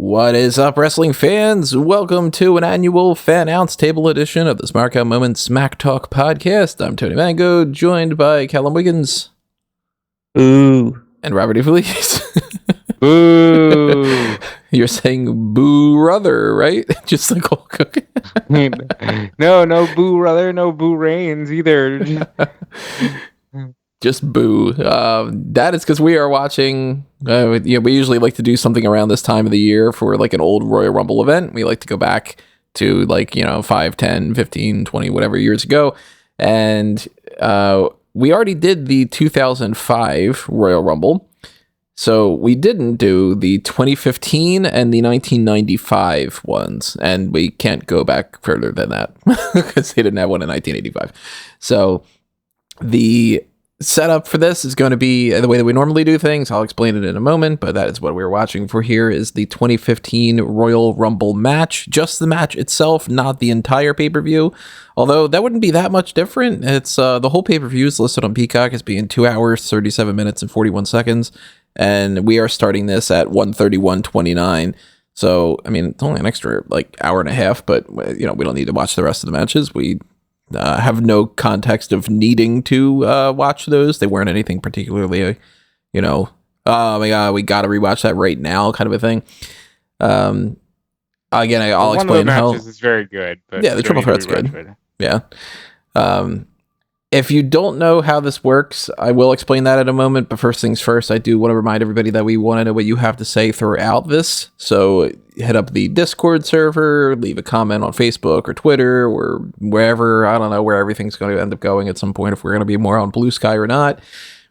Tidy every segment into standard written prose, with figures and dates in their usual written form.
What is up, wrestling fans? Welcome to an annual Fannounce Table edition of the Smark Out Moment Smack Talk podcast. I'm Tony Mango, joined by Callum Wiggins. Ooh. And Robert DeFelice. Boo. You're saying boo brother, right? Just like Hulk Hogan. No boo brother, no boo Reigns either. Just boo. That is because we are watching. We usually like to do something around this time of the year for like an old Royal Rumble event. We like to go back to 5, 10, 15, 20, whatever years ago. And we already did the 2005 Royal Rumble. So we didn't do the 2015 and the 1995 ones. And we can't go back further than that because they didn't have one in 1985. So the setup for this is going to be the way that we normally do things. I'll explain it in a moment, but that is what we're watching for here is the 2015 Royal Rumble match. Just the match itself, not the entire pay-per-view. Although that wouldn't be that much different. It's the whole pay-per-view is listed on Peacock as being 2 hours, 37 minutes, and 41 seconds. And we are starting this at 1:31:29. So, I mean, it's only an extra hour and a half, but we don't need to watch the rest of the matches. We have no context of needing to watch those. They weren't anything particularly, oh my god, we got to rewatch that right now kind of a thing. Again, I'll explain how. One of the matches is very good. But yeah, the triple threat's good. Yeah. If you don't know how this works, I will explain that in a moment. But first things first, I do want to remind everybody that we want to know what you have to say throughout this. So hit up the Discord server, leave a comment on Facebook or Twitter or wherever. I don't know where everything's going to end up going at some point, if we're going to be more on Blue Sky or not,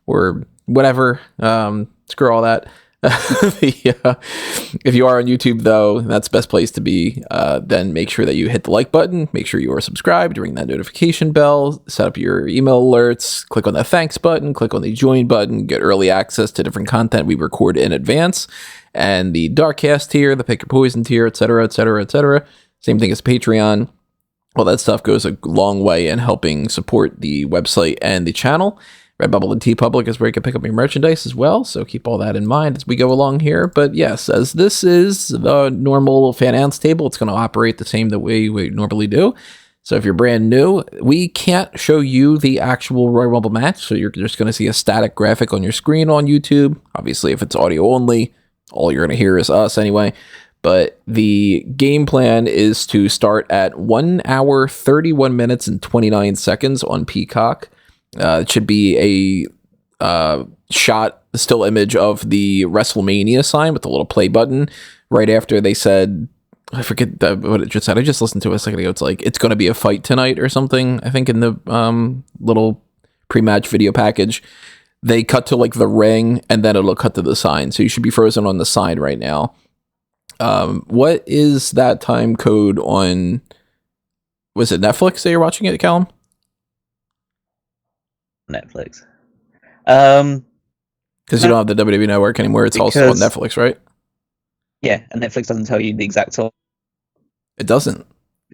or whatever. Screw all that. If you are on YouTube, though, that's the best place to be. Then make sure that you hit the like button. Make sure you are subscribed, ring that notification bell, set up your email alerts, click on the thanks button, click on the join button, get early access to different content we record in advance, and the Darkcast tier, the Pick Your Poison tier, etc., etc., etc. Same thing as Patreon. All that stuff goes a long way in helping support the website and the channel. Redbubble and TeePublic is where you can pick up your merchandise as well, so keep all that in mind as we go along here. But yes, as this is the normal Fannounce Table, it's going to operate the same the way we normally do. So if you're brand new, we can't show you the actual Royal Rumble match, so you're just going to see a static graphic on your screen on YouTube. Obviously, if it's audio only, all you're going to hear is us anyway. But the game plan is to start at 1 hour, 31 minutes, and 29 seconds on Peacock. It should be a still image of the WrestleMania sign with the little play button right after they said, I forget what it just said. I just listened to it a second ago. It's like, it's going to be a fight tonight or something. I think in the little pre-match video package, they cut to the ring and then it'll cut to the sign. So you should be frozen on the sign right now. What is that time code on, was it Netflix that you're watching it, Callum? Netflix. Because you don't have the WWE Network anymore. It's also on Netflix, right? Yeah, and Netflix doesn't tell you the exact time. It doesn't.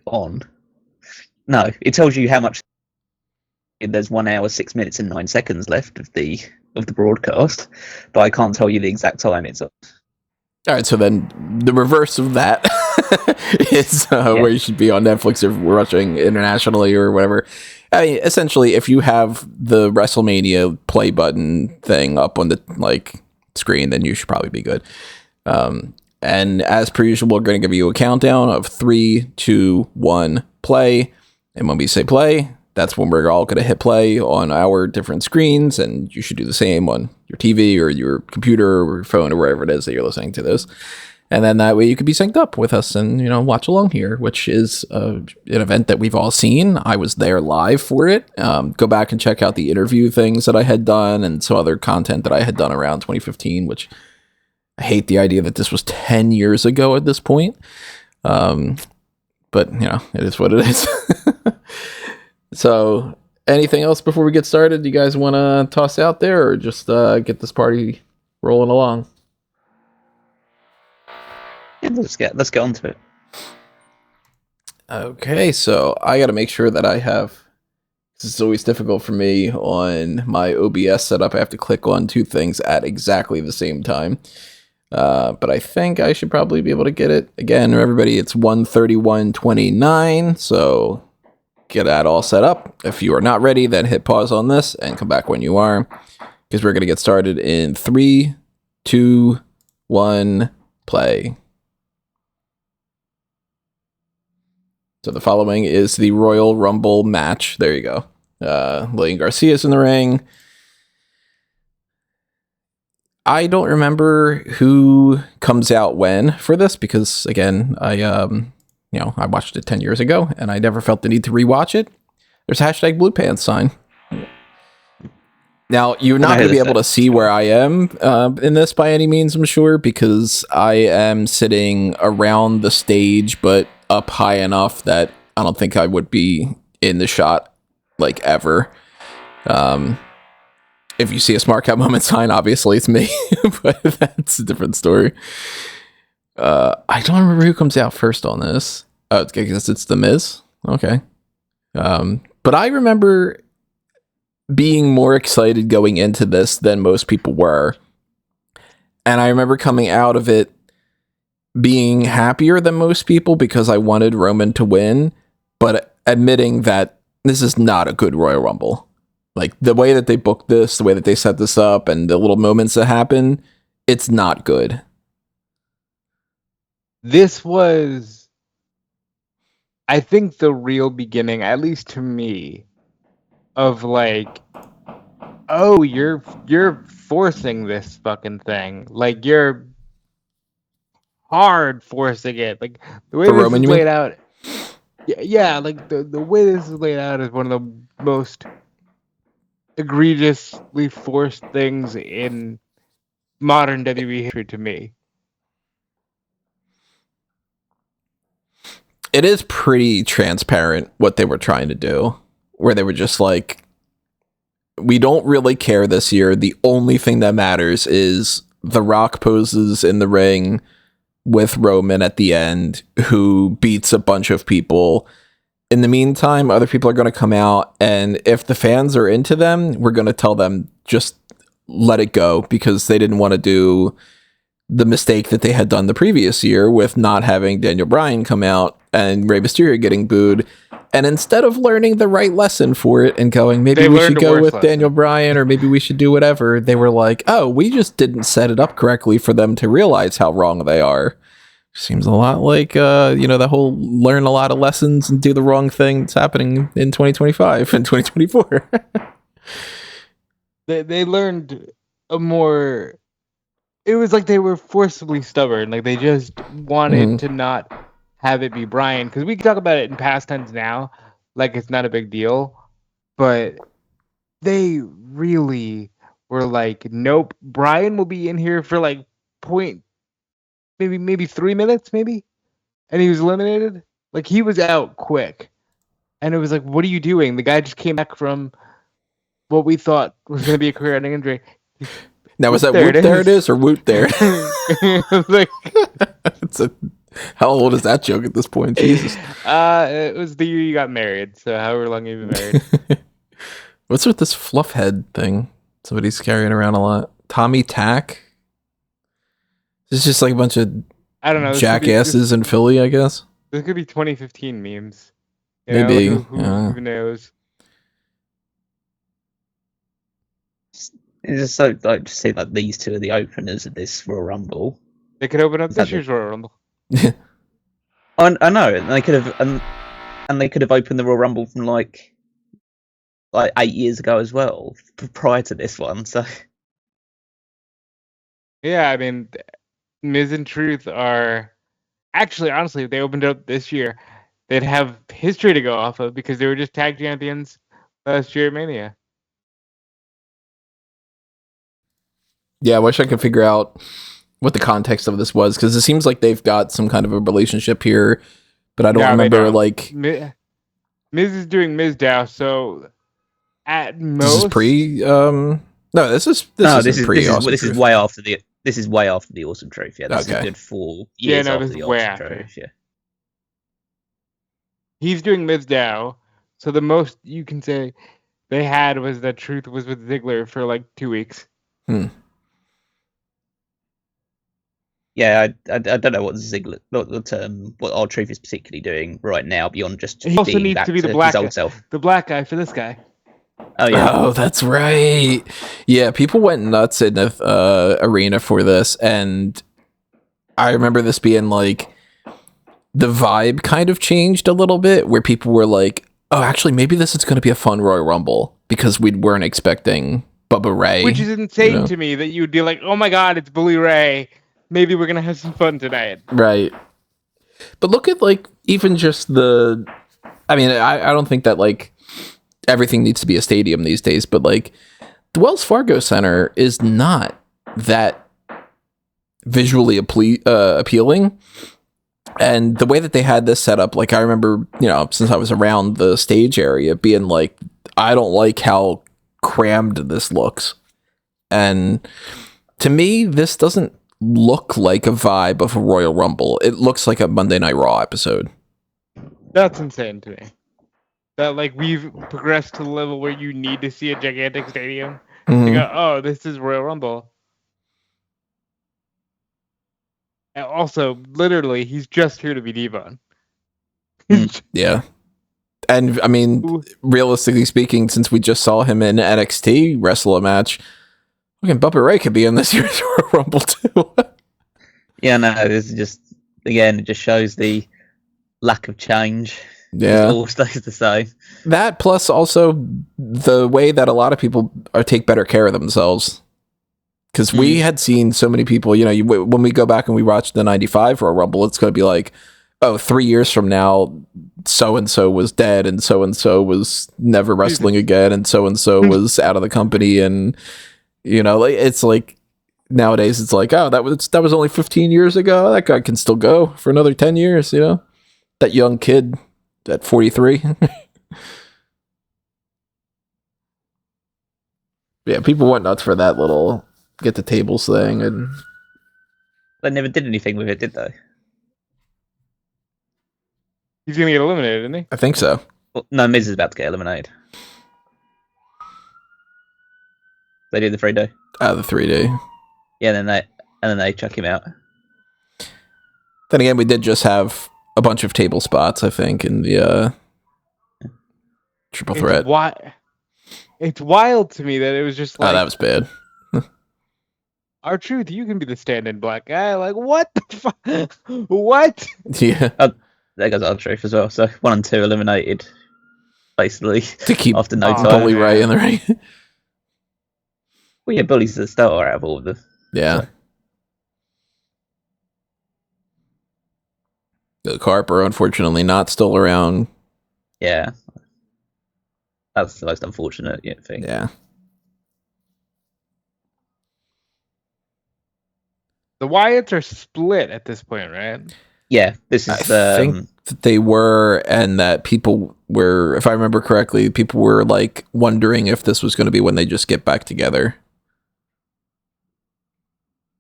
No, it tells you how much. There's 1 hour, 6 minutes, and 9 seconds left of the broadcast, but I can't tell you the exact time it's on. All right, so then the reverse of that is where you should be on Netflix if we're watching internationally or whatever. I mean, essentially, if you have the WrestleMania play button thing up on the screen, then you should probably be good. And as per usual, we're going to give you a countdown of 3, 2, 1, play. And when we say play, that's when we're all going to hit play on our different screens, and you should do the same on your TV or your computer or your phone or wherever it is that you're listening to this. And then that way you could be synced up with us and, watch along here, which is an event that we've all seen. I was there live for it. Go back and check out the interview things that I had done and some other content that I had done around 2015, which I hate the idea that this was 10 years ago at this point. But, it is what it is. So anything else before we get started you guys want to toss out there, or just get this party rolling along? Let's get onto it. Okay, so I got to make sure that I have. This is always difficult for me on my OBS setup. I have to click on two things at exactly the same time. But I think I should probably be able to get it. Again, everybody, it's 1:31:29, so get that all set up. If you are not ready, then hit pause on this and come back when you are, because we're going to get started in 3, 2, 1, play. So the following is the Royal Rumble match. There you go. Lillian Garcia's in the ring. I don't remember who comes out when for this because, again, I watched it 10 years ago and I never felt the need to rewatch it. There's a hashtag Blue Pants sign. Now, you're not going to be able to see where I am in this by any means, I'm sure, because I am sitting around the stage, but up high enough that I don't think I would be in the shot, like, ever. If you see a Smark Out Moment sign, obviously it's me, but that's a different story. I don't remember who comes out first on this. Oh, I guess it's The Miz. Okay. But I remember being more excited going into this than most people were. And I remember coming out of it being happier than most people because I wanted Roman to win, but admitting that this is not a good Royal Rumble. Like, the way that they booked this, the way that they set this up, and the little moments that happen, it's not good. This was, I think, the real beginning, at least to me, of like, oh, you're forcing this fucking thing. Like, you're hard forcing it. Like, the way For this Roman, is you laid mean? out. Yeah, like the way this is laid out is one of the most egregiously forced things in modern WWE history to me. It is pretty transparent what they were trying to do, where they were just like, we don't really care this year. The only thing that matters is The Rock poses in the ring with Roman at the end, who beats a bunch of people. In the meantime, other people are going to come out, and if the fans are into them, we're going to tell them just let it go, because they didn't want to do the mistake that they had done the previous year with not having Daniel Bryan come out and Rey Mysterio getting booed. And instead of learning the right lesson for it and going, maybe we should go with Daniel Bryan, or maybe we should do whatever, they were like, oh, we just didn't set it up correctly for them to realize how wrong they are. Seems a lot like, the whole learn a lot of lessons and do the wrong thing that's happening in 2025 and 2024. They learned a more... It was like they were forcibly stubborn. Like, they just wanted to not have it be Bryan. Because we can talk about it in past tense now, like it's not a big deal. But they really were like, nope, Bryan will be in here for like maybe 3 minutes, maybe. And he was eliminated. Like, he was out quick. And it was like, what are you doing? The guy just came back from what we thought was going to be a career-ending injury. Now, was that Woot there it is or Woot there? Like, how old is that joke at this point? Jesus. It was the year you got married, so however long you've been married. What's with this fluff head thing somebody's carrying around a lot? Tommy Tack? It's just like a bunch of jackasses in Philly, I guess. This could be 2015 memes. Maybe. Who knows? It's just so like to see like these two are the openers of this Royal Rumble. They could open up this year's Royal Rumble. I know, and they could have opened the Royal Rumble from like 8 years ago as well, prior to this one. So yeah, I mean, Miz and Truth are actually, honestly, if they opened up this year, they'd have history to go off of because they were just tag champions last year at Mania. Yeah, I wish I could figure out what the context of this was, because it seems like they've got some kind of a relationship here, but I don't remember, like... Miz is doing Mizdow, so at most... This is pre... No, this is pre Awesome This is way after the... This is way after the Awesome Truth, yeah. This is a good 4 years after the Awesome Truth, yeah. He's doing Mizdow, so the most you can say they had was that Truth was with Ziggler for like 2 weeks. Yeah, I don't know what Ziggler, what R-Truth is particularly doing right now beyond just He also being needs back to be the to black his old self. the black guy for this guy. Oh yeah, Oh, that's right. Yeah, people went nuts in the arena for this, and I remember this being like the vibe kind of changed a little bit, where people were like, "Oh, actually, maybe this is going to be a fun Royal Rumble," because we weren't expecting Bubba Ray, Which is insane to me that you would be like, "Oh my God, it's Bully Ray. Maybe we're gonna have some fun tonight." Right. But look at like even just the. I mean, I don't think that like everything needs to be a stadium these days, but like the Wells Fargo Center is not that visually appealing. And the way that they had this set up, like I remember, since I was around the stage area, being like, I don't like how crammed this looks. And to me, this doesn't look like a vibe of a Royal Rumble. It looks like a Monday Night Raw episode. That's insane to me. That like we've progressed to the level where you need to see a gigantic stadium to go, oh, this is Royal Rumble. And also, literally, he's just here to be Devon. Yeah. And I mean, realistically speaking, since we just saw him in NXT wrestle a match, fucking Bubba Ray could be in this year's Royal Rumble too. Yeah, no, this is just, again, it just shows the lack of change. Yeah. It all stays the same. That plus also the way that a lot of people take better care of themselves. Because we had seen so many people, when we go back and we watch the 95 Royal Rumble, it's going to be like, oh, 3 years from now, so-and-so was dead and so-and-so was never wrestling again and so-and-so was out of the company. And, it's like, nowadays it's like, oh, that was only 15 years ago. That guy can still go for another 10 years, that young kid at 43. Yeah, people went nuts for that little get the tables thing. And they never did anything with it, did they? He's going to get eliminated, isn't he? I think so. Well, no, Miz is about to get eliminated. They do the 3-day. The 3-day. Yeah, and then they chuck him out. Then again, we did just have a bunch of table spots, I think, in the triple threat. It's wild to me that it was just like... Oh, that was bad. R-Truth, you can be the stand-in black guy. Like, what the fuck? What? Yeah. There goes R-Truth as well. So 1 and 2 eliminated, basically, to keep after no time. Bully Ray in the ring. Well, yeah, Bully's the starter out of all of them. Yeah. So. Harper, unfortunately, not still around. Yeah. That's the most unfortunate thing. Yeah. The Wyatts are split at this point, right? Yeah, this is... I think that they were, and that people were, if I remember correctly, people were like wondering if this was going to be when they just get back together.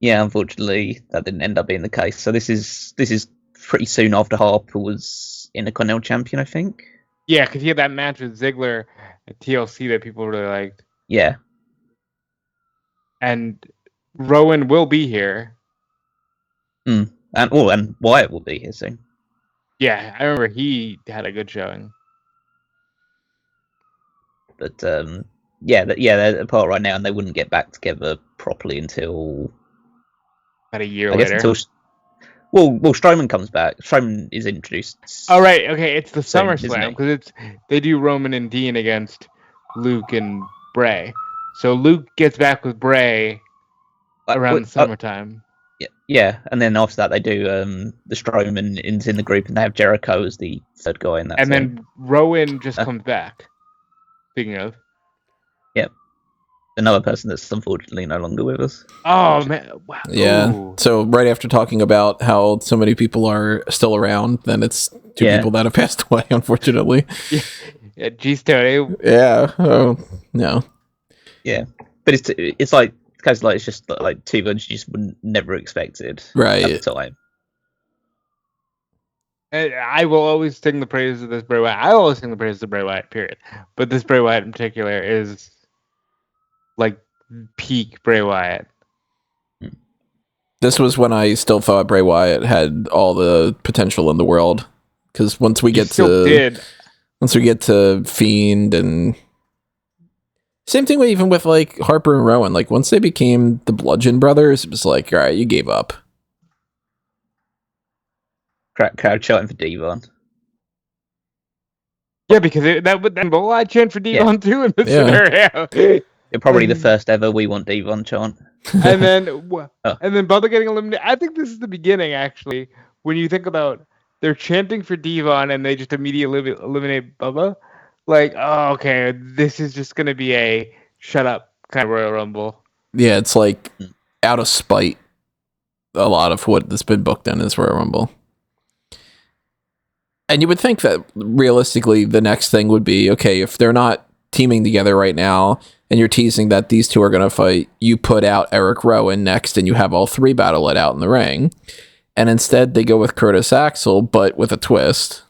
Yeah, unfortunately, that didn't end up being the case. So this is pretty soon after Harper was Intercontinental Champion, I think. Yeah, because he had that match with Ziggler at TLC that people really liked. Yeah. And Rowan will be here. And Wyatt will be here soon. Yeah, I remember he had a good showing. But they're apart right now, and they wouldn't get back together properly until about a year later. Well, Strowman comes back. Strowman is introduced. Oh right, okay, it's the SummerSlam because they do Roman and Dean against Luke and Bray. So Luke gets back with Bray around the summertime. Yeah, and then after that they do the Strowman is in the group, and they have Jericho as the third guy in that. And then Rowan just comes back. Speaking of. Yep. Another person that's unfortunately no longer with us. Oh man! Wow. Yeah. Ooh. So right after talking about how so many people are still around, then it's two people that have passed away, unfortunately. Yeah, G-Stone. Yeah. Oh no. Yeah, but it's like because it's just like two guns you just would never expected right at the time. I will always sing the praises of this Bray Wyatt. I always sing the praises of Bray Wyatt, period. But this Bray Wyatt in particular is like peak Bray Wyatt. This was when I still thought Bray Wyatt had all the potential in the world. Because once we get to Fiend and same thing even with like Harper and Rowan, like once they became the Bludgeon Brothers, it was like, all right, you gave up. Crowd chanting for Devon. Yeah, because that would then I chant for Devon too in this scenario. Probably the first ever "We Want Devon" chant. And then Bubba getting eliminated. I think this is the beginning, actually. When you think about they're chanting for Devon and they just immediately eliminate Bubba, like, oh, okay, this is just gonna be a shut up kind of Royal Rumble. Yeah, it's like out of spite. A lot of what has been booked in is Royal Rumble. And you would think that realistically the next thing would be, okay, if they're not teaming together right now and you're teasing that these two are going to fight, you put out Erick Rowan next and you have all three battle it out in the ring. And instead they go with Curtis Axel, but with a twist.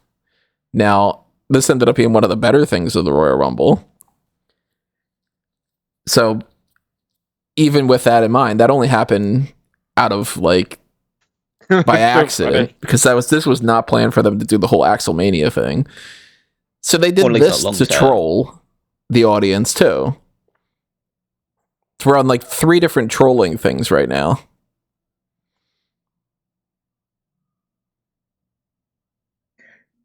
Now, this ended up being one of the better things of the Royal Rumble. So even with that in mind, that only happened out of like by accident, so because this was not planned for them to do the whole Axelmania thing. So they did this to troll the audience too. So we're on like 3 different trolling things right now.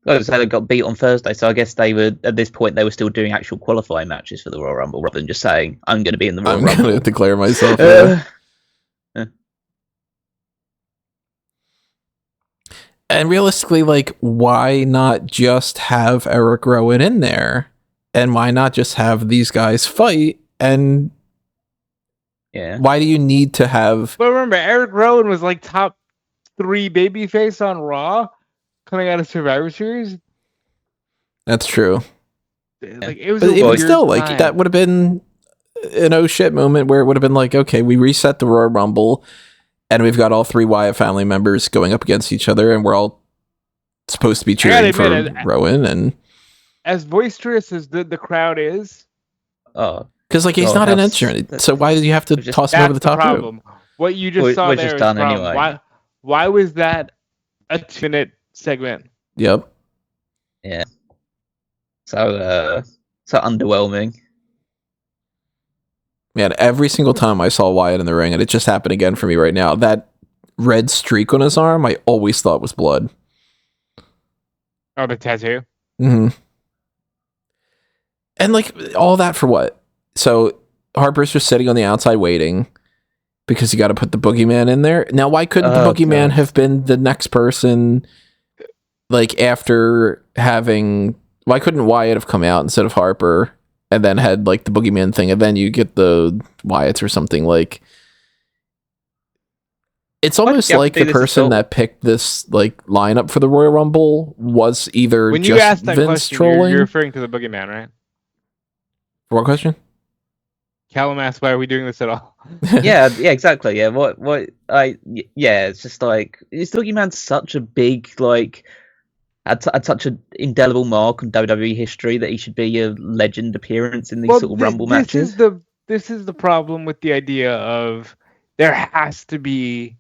Like I said, they got beat on Thursday, so I guess they were at this point they were still doing actual qualifying matches for the Royal Rumble rather than just saying, "I'm going to be in the Royal Rumble." I'm going to declare myself. And realistically, like, why not just have Erick Rowan in there? And why not just have these guys fight? And why do you need to have... But remember, Erick Rowan was like top 3 babyface on Raw coming out of Survivor Series. That's true. Like, it was but still, like, that would have been an oh shit moment where it would have been like, okay, we reset the Royal Rumble. And we've got all 3 Wyatt family members going up against each other, and we're all supposed to be cheering for Rowan. And as boisterous as the crowd is, because like he's not an entrant, so why did you have to toss him over the top rope? What you just saw there is the problem. Anyway. Why was that a 2-minute segment? Yep. Yeah. So underwhelming. Man, every single time I saw Wyatt in the ring, and it just happened again for me right now, that red streak on his arm, I always thought was blood. Oh, the tattoo? Mm-hmm. And, like, all that for what? So, Harper's just sitting on the outside waiting because you got to put the Boogeyman in there. Now, why couldn't the Boogeyman have been the next person, like, after having... Why couldn't Wyatt have come out instead of Harper... and then had like the Boogeyman thing, and then you get the Wyatts or something? Like, it's almost like the person that picked this like lineup for the Royal Rumble was either when just you asked that Vince question, trolling. You're referring to the Boogeyman, right? What question? Callum asked, "Why are we doing this at all?" yeah, exactly. Yeah, it's just like is the Boogeyman such a big like. Had such an indelible mark on WWE history that he should be a legend appearance in these sort of Rumble matches. This is the problem with the idea of there has to be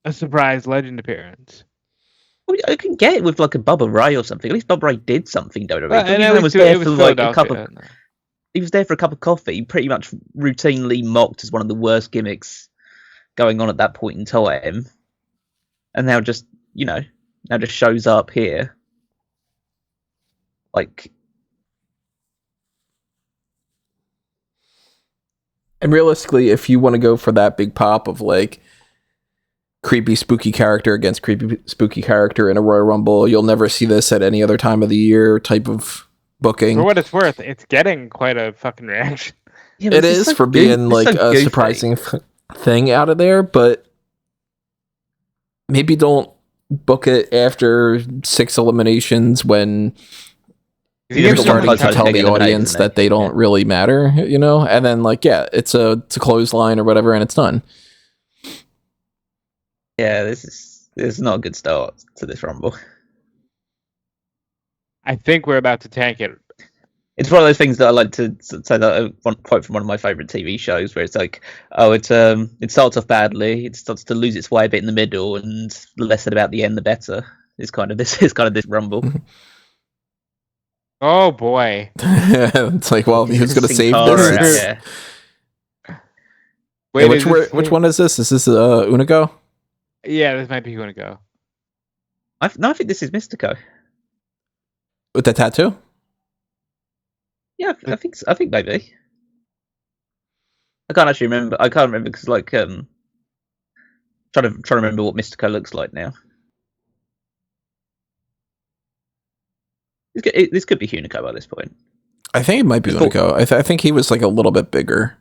a surprise legend appearance. Well, I can get it with like a Bubba Ray or something. At least Bubba Ray did something. WWE. And was there for like a cup of. He was there for a cup of coffee. He pretty much routinely mocked as one of the worst gimmicks going on at that point in time, and now just now just shows up here. Like, and realistically, if you want to go for that big pop of like creepy spooky character against creepy spooky character in a Royal Rumble, you'll never see this at any other time of the year type of booking. For what it's worth, it's getting quite a fucking reaction. Yeah, it is for being like a surprising thing out of there, but maybe don't book it after 6 eliminations when you're starting to tell the audience that they don't really matter, and then like, it's a clothesline or whatever, and it's done. Yeah, this is not a good start to this Rumble. I think we're about to tank it. It's one of those things that I like to say that one quote from one of my favorite TV shows, where it's like, oh, it starts off badly, it starts to lose its way a bit in the middle, and the less said about the end, the better. It's kind of this Rumble. Oh boy! It's like, well, who's going to save Cara, this? yeah. Wait, Which one is this? Is this Unico? Yeah, this might be Unico. I think this is Mystico. With the tattoo? Yeah, I think so. I think maybe. I can't actually remember. I can't remember because trying to remember what Mystico looks like now. This could be Hunico by this point. I think it might be Unico. I think he was like a little bit bigger.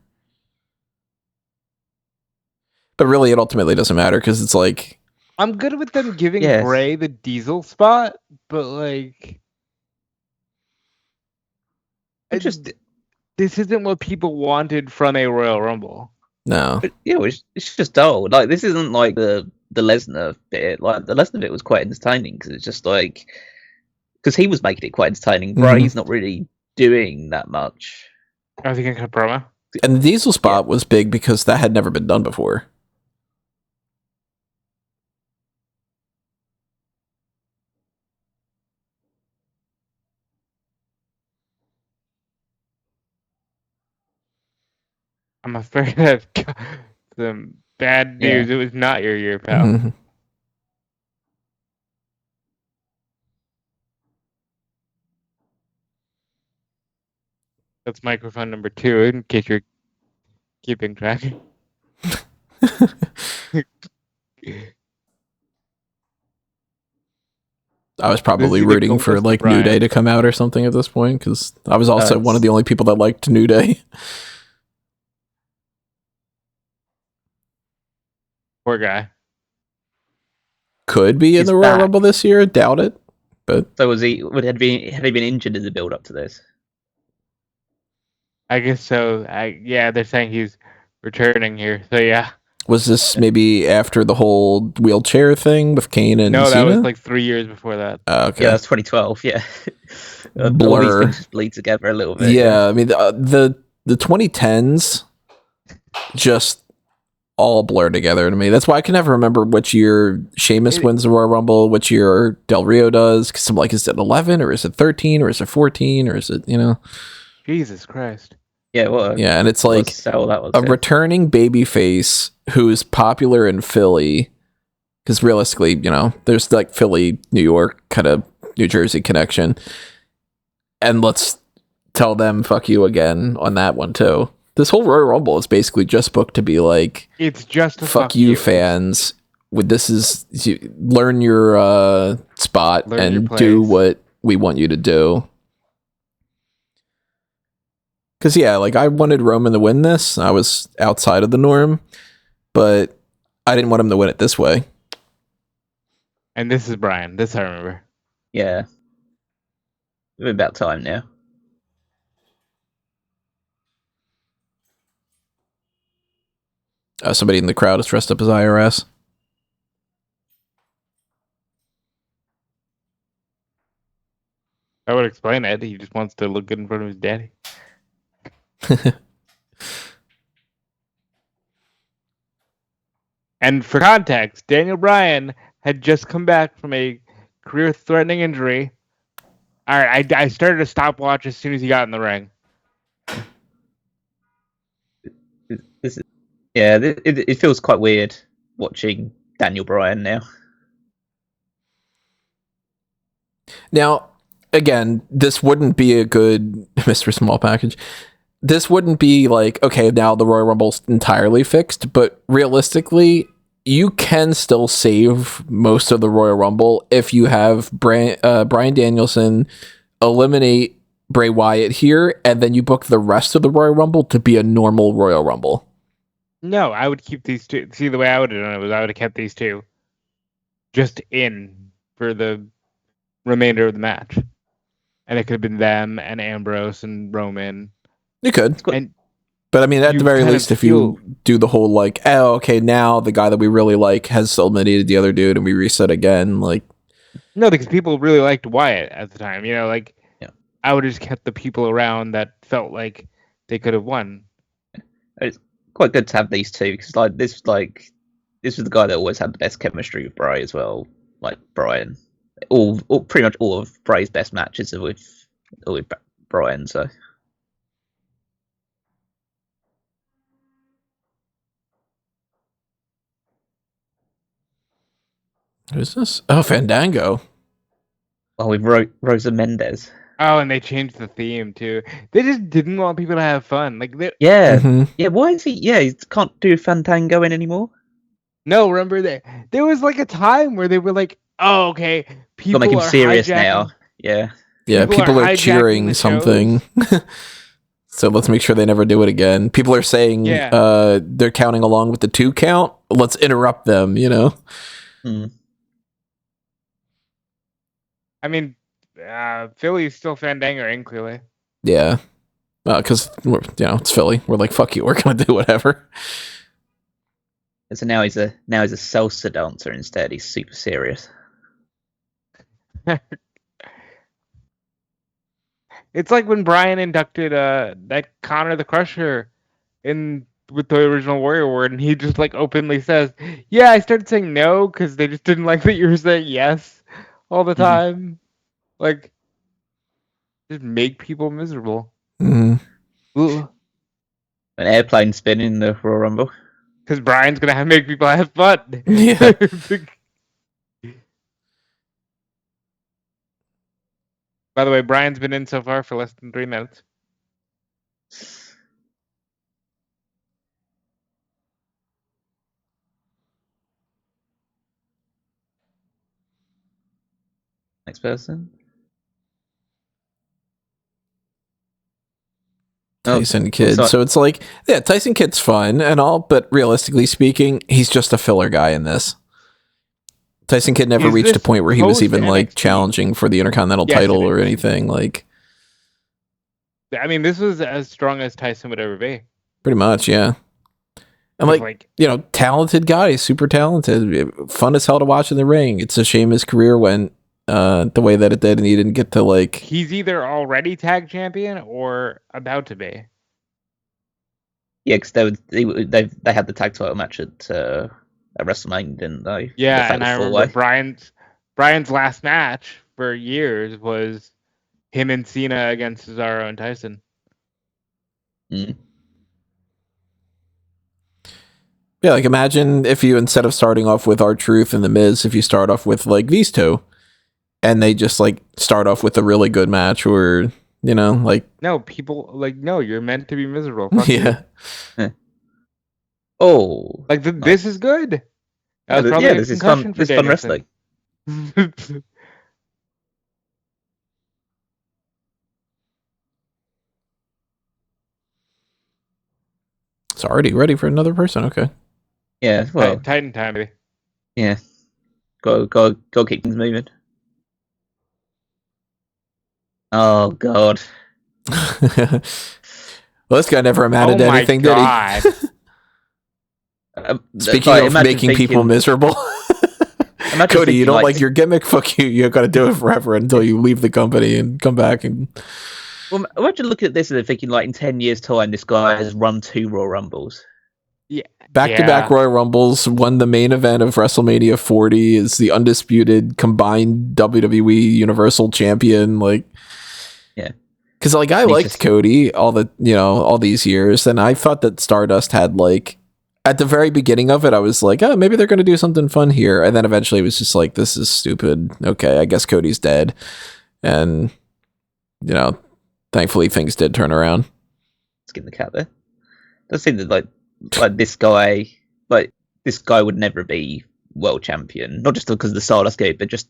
But really, it ultimately doesn't matter because it's like... I'm good with them giving Bray the Diesel spot, but like... This isn't what people wanted from a Royal Rumble. No. But, yeah, it's just dull. Like, this isn't like the Lesnar bit. Like, the Lesnar bit was quite entertaining because it's just like... Because he was making it quite entertaining. Bray's not really doing that much. I think I cut a promo. And the Diesel spot was big because that had never been done before. I'm afraid I've got some bad news. Yeah. It was not your year, pal. Mm-hmm. That's microphone number 2, in case you're keeping track. I was probably rooting for like New Day to come out or something at this point because I was also one of the only people that liked New Day. Poor guy. Could be in the Royal Rumble this year. Doubt it. But so had he been injured in the build up to this? I guess so. Yeah, they're saying he's returning here. So yeah. Was this maybe after the whole wheelchair thing with Kane and No, Cena? that was like 3 years before that. Okay. Yeah, that's 2012. Yeah. Blur. All these things just bleed together a little bit. Yeah, I mean the 2010s just all blur together to me. That's why I can never remember which year Sheamus wins the Royal Rumble, which year Del Rio does. Because I'm like, is it 11 or is it 13 or is it 14 or is it, you know? Jesus Christ. Yeah, well, yeah, and it's like a returning babyface who's popular in Philly, because realistically, you know, there's like Philly, New York, kind of New Jersey connection, and let's tell them fuck you again on that one too. This whole Royal Rumble is basically just booked to be like, it's just a fuck you fans. This is learn your spot and do what we want you to do. Because, yeah, like, I wanted Roman to win this. I was outside of the norm. But I didn't want him to win it this way. And this is Bryan. This I remember. Yeah. It's about time now. Somebody in the crowd is dressed up as IRS. I would explain it. He just wants to look good in front of his daddy. And for context, Daniel Bryan had just come back from a career-threatening injury. All right, I started a stopwatch as soon as he got in the ring. It feels quite weird watching Daniel Bryan now. Now, again, this wouldn't be a good Mr. Small Package. This wouldn't be like, okay, now the Royal Rumble's entirely fixed, but realistically, you can still save most of the Royal Rumble if you have Bryan Danielson eliminate Bray Wyatt here, and then you book the rest of the Royal Rumble to be a normal Royal Rumble. No, I would keep these two. See, the way I would have done it was I would have kept these two just in for the remainder of the match. And it could have been them and Ambrose and Roman. You could. And but I mean, at the very least, if you do the whole like, oh, okay, now the guy that we really like has eliminated the other dude and we reset again, like. No, because people really liked Wyatt at the time, you know, like. Yeah. I would have just kept the people around that felt like they could have won. It's quite good to have these two because this was the guy that always had the best chemistry with Bray as well. Like Bryan, pretty much all of Bray's best matches are with Bryan. So Who's this? Oh, Fandango. with Rosa Mendez. Oh, and they changed the theme too. They just didn't want people to have fun. Like, Yeah. Why is he? Yeah, he can't do Fandango in anymore. No, remember there was like a time where they were like, "Oh, okay, people Gotta make him are serious hijacking- now." Yeah. Yeah, people are hijacking cheering the something. So let's make sure they never do it again. People are saying they're counting along with the 2 count. Let's interrupt them, you know? I mean, Philly's still Fandangoing, clearly. Yeah. Because, it's Philly. We're like, fuck you, we're going to do whatever. So now he's a salsa dancer instead. He's super serious. It's like when Bryan inducted that Connor the Crusher with the original Warrior Award, and he just like openly says, "Yeah, I started saying no because they just didn't like that you were saying yes all the time." Like, just make people miserable. An airplane spin in the Royal Rumble. Because Bryan's gonna make people have fun. Yeah. By the way, Bryan's been in so far for less than 3 minutes. Next person. Tyson Kidd. So it's like, yeah, Tyson Kidd's fun and all, but realistically speaking, he's just a filler guy in this. Tyson Kidd never reached a point where he was even like challenging for the Intercontinental title or anything. Like, I mean, this was as strong as Tyson would ever be. Pretty much, yeah. And like talented guy, super talented, fun as hell to watch in the ring. It's a shame his career went the way that it did, and he didn't get to like. He's either already tag champion or about to be. Yeah, because they had the tag title match at WrestleMania, didn't they? Yeah, and I remember Bryan's last match for years was him and Cena against Cesaro and Tyson. Yeah, like imagine if you, instead of starting off with R-Truth and The Miz, if you start off with like these two, and they just like start off with a really good match, or like no, you're meant to be miserable. Fuck yeah. Oh, like this is good. That was probably this is fun. This is fun wrestling. It's already ready for another person. Okay. Yeah, well, Titan time, baby. Yeah, go keep things moving. Oh God. Well, this guy never amounted to anything, did he? Speaking of making people miserable, Cody, you don't like your gimmick? Fuck you. You got to do it forever until you leave the company and come back. And well, imagine looking at this and thinking, like, in 10 years' time, this guy has run 2 Royal Rumbles. Yeah, back-to-back Royal Rumbles, won the main event of WrestleMania 40, is the undisputed combined WWE Universal Champion. Like, yeah, because like I liked Cody all these years, and I thought that Stardust had like. At the very beginning of it, I was like, oh, maybe they're going to do something fun here. And then eventually it was just like, this is stupid. Okay, I guess Cody's dead. And, thankfully things did turn around. Let's get the cat there. Does seem that like this guy would never be world champion. Not just because of the Stardust gate, but just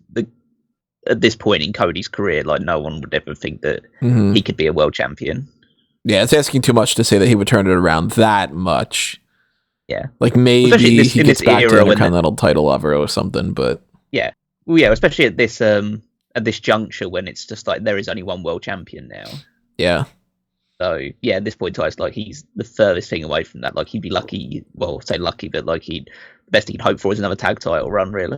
at this point in Cody's career, like no one would ever think that he could be a world champion. Yeah, it's asking too much to say that he would turn it around that much. Yeah, like maybe he gets back to the Intercontinental title ever or something, but yeah, well, yeah, especially at this juncture when it's just like there is only one world champion now. Yeah. So yeah, at this point, Tyson, like he's the furthest thing away from that. Like he'd be lucky. Well, say lucky, but like the best he could hope for is another tag title run, really.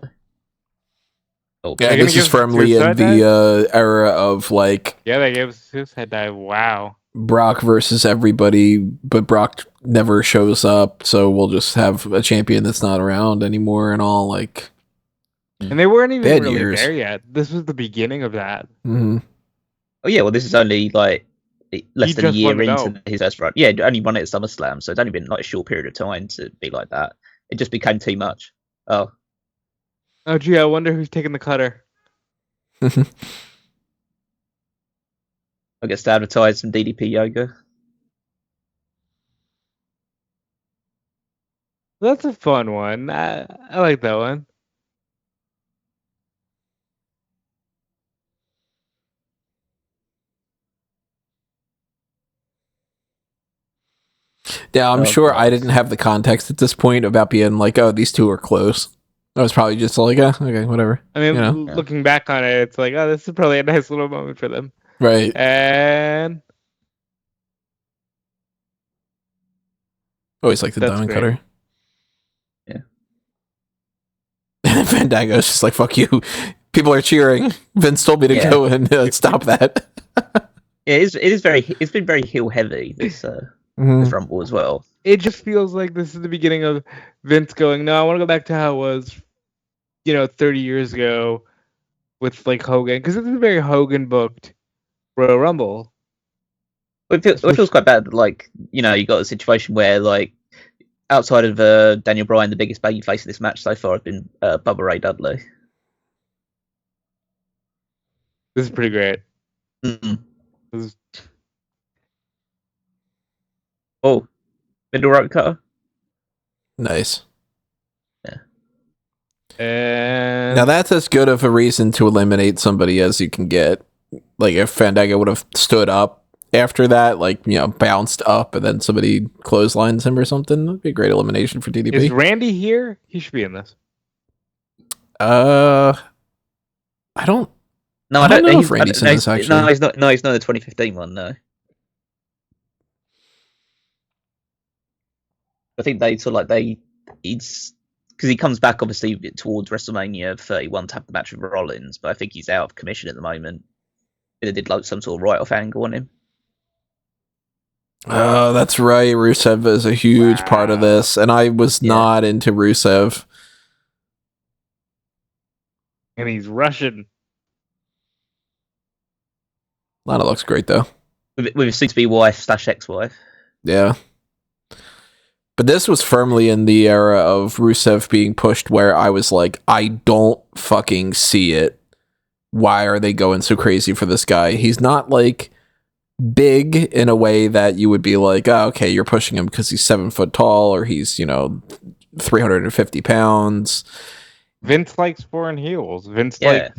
Oh, Yeah, They're gonna this is give firmly in Suicide the era of like Yeah, they gave us a Suicide Dive. Wow. Brock versus everybody, but Brock never shows up, so we'll just have a champion that's not around anymore and all like. And they weren't even Bad really years. there yet. This was the beginning of that. Mm-hmm. Oh yeah, well this is only like less He than a just won year the into belt. his first run. Yeah, it only won it at SummerSlam, so it's only been like a short period of time to be like that. It just became too much. Oh, Oh, gee, I wonder who's taking the cutter. I guess to advertise some DDP yoga. That's a fun one. I like that one. Yeah, I'm Oh, sure I God. didn't have the context at this point about being like, oh, these two are close. I was probably just like, okay, whatever. I mean, You know? looking back on it, it's like, oh, this is probably a nice little moment for them. Right. And Always like the That's diamond great. cutter. Yeah. And Fandango's just like, fuck you. People are cheering. Vince told me to Yeah. go and stop that. Yeah, it's been very heel heavy this this Rumble as well. it just feels like this is the beginning of Vince going, no, I want to go back to how it was, 30 years ago with like Hogan, because this is a very Hogan booked Royal Rumble. It feels quite bad that, like, you got a situation where, like, outside of Daniel Bryan, the biggest babyface of this match so far has been Bubba Ray Dudley. This is pretty great. Mm. This is- Oh, middle rope cutter. Nice. And Now that's as good of a reason to eliminate somebody as you can get. Like if Fandango would have stood up after that, like, bounced up and then somebody clotheslines him or something, that'd be a great elimination for DDP. is Randy here? He should be in this. I don't No, I I don't don't know he's, if Randy's in no, this, he's- actually. No, he's not. No, he's not the 2015 one. No, I think they sort of like he's because he comes back obviously towards WrestleMania 31 to have the match with Rollins, but I think he's out of commission at the moment. They did like some sort of write-off angle on him. Oh, that's right. Rusev is a huge part of this, and I was not into Rusev. And he's Russian. Lana looks great though. With his soon-to-be wife / ex-wife. Yeah. But this was firmly in the era of Rusev being pushed where I was like, I don't fucking see it. Why are they going so crazy for this guy? He's not like big in a way that you would be like, oh, okay, you're pushing him because he's 7 foot tall or he's, 350 pounds. Vince likes foreign heels. Vince Yeah.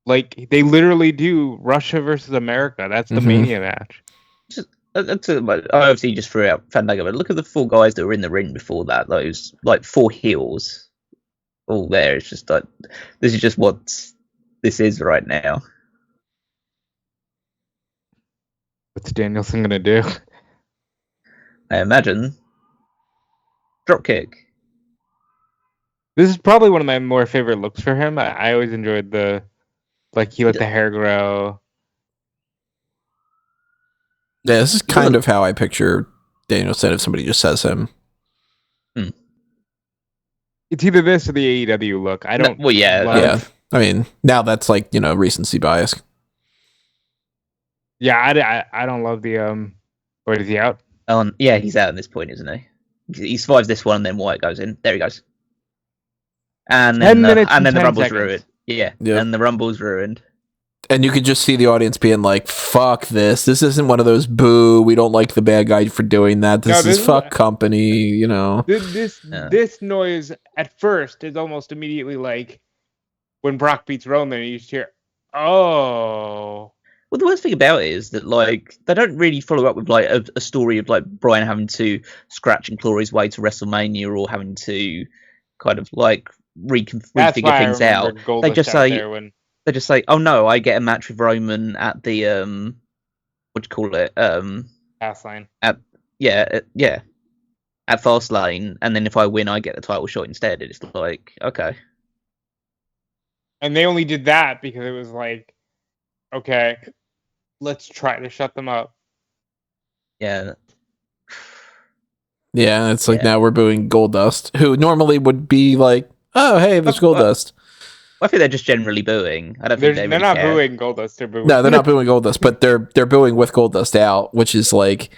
like they literally do Russia versus America. That's the Mania match. I obviously just threw out Fandango, but look at the 4 guys that were in the ring before that. Those like 4 heels, all there. It's just like this is just what this is right now. What's Danielson gonna do? I imagine dropkick. This is probably one of my more favorite looks for him. I always enjoyed he let the hair grow. Yeah, this is kind of how I picture Danielson if somebody just says him. It's either this or the AEW look. I don't. Well, yeah, love- Yeah. I mean, now that's like, recency bias. Yeah, I don't love the Wait, is he out? Yeah, he's out at this point, isn't he? He survives this one, and then Wyatt goes in. There he goes. And 10 then, minutes and then the 10 Rumble's seconds. ruined. Yeah, Yep. and the Rumble's ruined. And you could just see the audience being like, fuck this. This isn't one of those boo, we don't like the bad guy for doing that. This No, is this is fuck company, This noise at first is almost immediately like when Brock beats Roman. You just hear, oh. Well, the worst thing about it is that, like, they don't really follow up with, like, a story of, like, Bryan having to scratch and claw his way to WrestleMania or having to kind of, like, That's refigure why things I out. remember Goldust They just out say, there when oh, no, I get a match with Roman at the, what do you call it? Fastlane. At Fastlane, and then if I win, I get the title shot instead. It's like, okay. And they only did that because it was like, okay, let's try to shut them up. Yeah. Yeah, it's like now we're booing Goldust, who normally would be like, oh, hey, there's Goldust. I think they're just generally booing. I don't think they're not booing Goldust. They're booing. No, they're not booing Goldust, but they're booing with Goldust out, which is like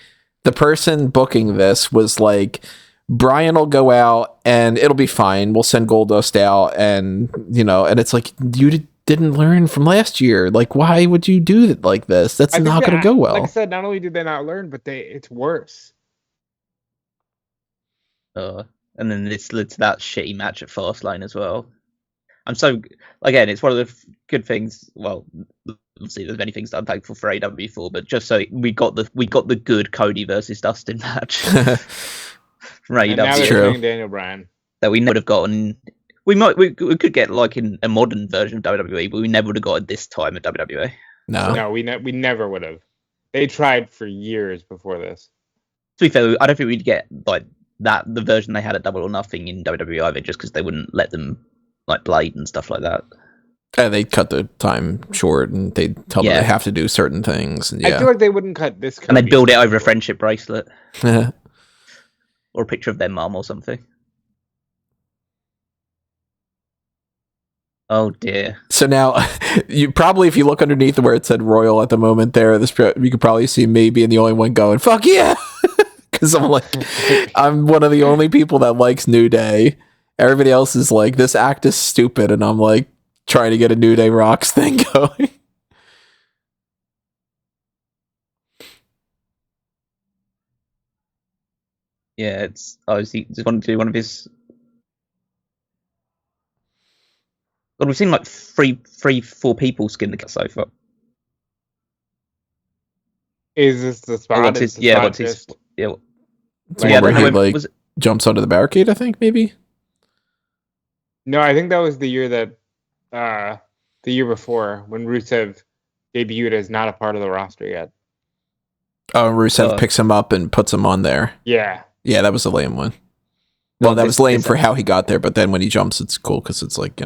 the person booking this was like, Bryan will go out and it'll be fine. We'll send Goldust out, and and it's like you didn't learn from last year. Like, why would you do it like this? That's not going to go well. Like I said, not only did they not learn, but it's worse. And then it's led to that shitty match at Fastlane as well. Again, it's one of the good things. Well, obviously, there's many things that I'm thankful for AW for, but just so we got the good Cody versus Dustin match from AW. And now they're doing Daniel Bryan that we never would have gotten. We could get like in a modern version of WWE, but we never would have got it this time at WWE. No, we never would have. They tried for years before this. To be fair, I don't think we'd get like the version they had at Double or Nothing in WWE either, just because they wouldn't let them like blade and stuff like that. They cut the time short, and they tell them they have to do certain things. And I feel like they wouldn't cut this. And they build it over a friendship bracelet or a picture of their mum or something. Oh dear. So now, you probably, if you look underneath where it said Royal at the moment there, you could probably see me being the only one going, fuck yeah! Because I'm like, I'm one of the only people that likes New Day. Everybody else is like, this act is stupid, and I'm like, trying to get a New Day Rocks thing going. Yeah, it's obviously just want to do one of his. God, we've seen like 4 people skin the cat so far. Is this the spot? What's his? It's one where he jumps onto the barricade, I think, maybe. No, I think that was the year that the year before when Rusev debuted as not a part of the roster yet. Oh, Rusev picks him up and puts him on there. Yeah. Yeah, that was a lame one. Well, that was lame for how he got there, but then when he jumps, it's cool because it's like,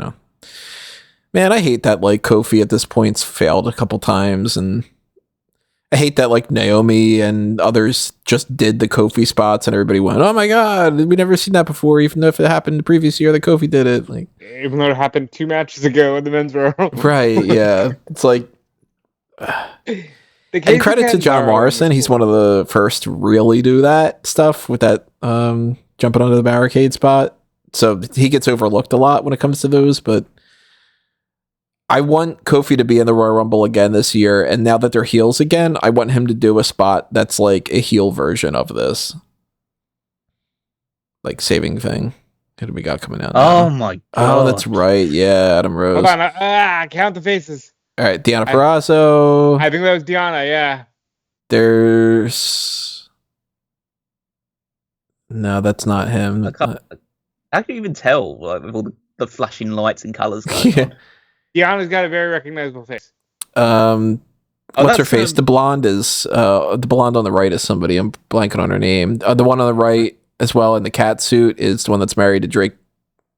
Man, I hate that like Kofi at this point's failed a couple times, and I hate that like Naomi and others just did the Kofi spots and everybody went, oh my god, we never seen that before, even if it happened the previous year that Kofi did it. Like, even though it happened 2 matches ago in the men's row. Right, yeah. It's like and credit to John Morrison, he's one of the first to really do that stuff with that jumping onto the barricade spot. So he gets overlooked a lot when it comes to those, but I want Kofi to be in the Royal Rumble again this year, and now that they're heels again, I want him to do a spot that's like a heel version of this. Like saving thing. Who do we got coming out now? Oh my god. Oh, that's right. Yeah, Adam Rose. Hold on. Count the faces. All right, Deonna Purrazzo. I think that was Deonna, yeah. There's... No, that's not him. How can you even tell with all the flashing lights and colours going on? Deanna's got a very recognizable face. What's her face? The blonde is the blonde on the right is somebody. I'm blanking on her name. The one on the right as well in the cat suit is the one that's married to Drake.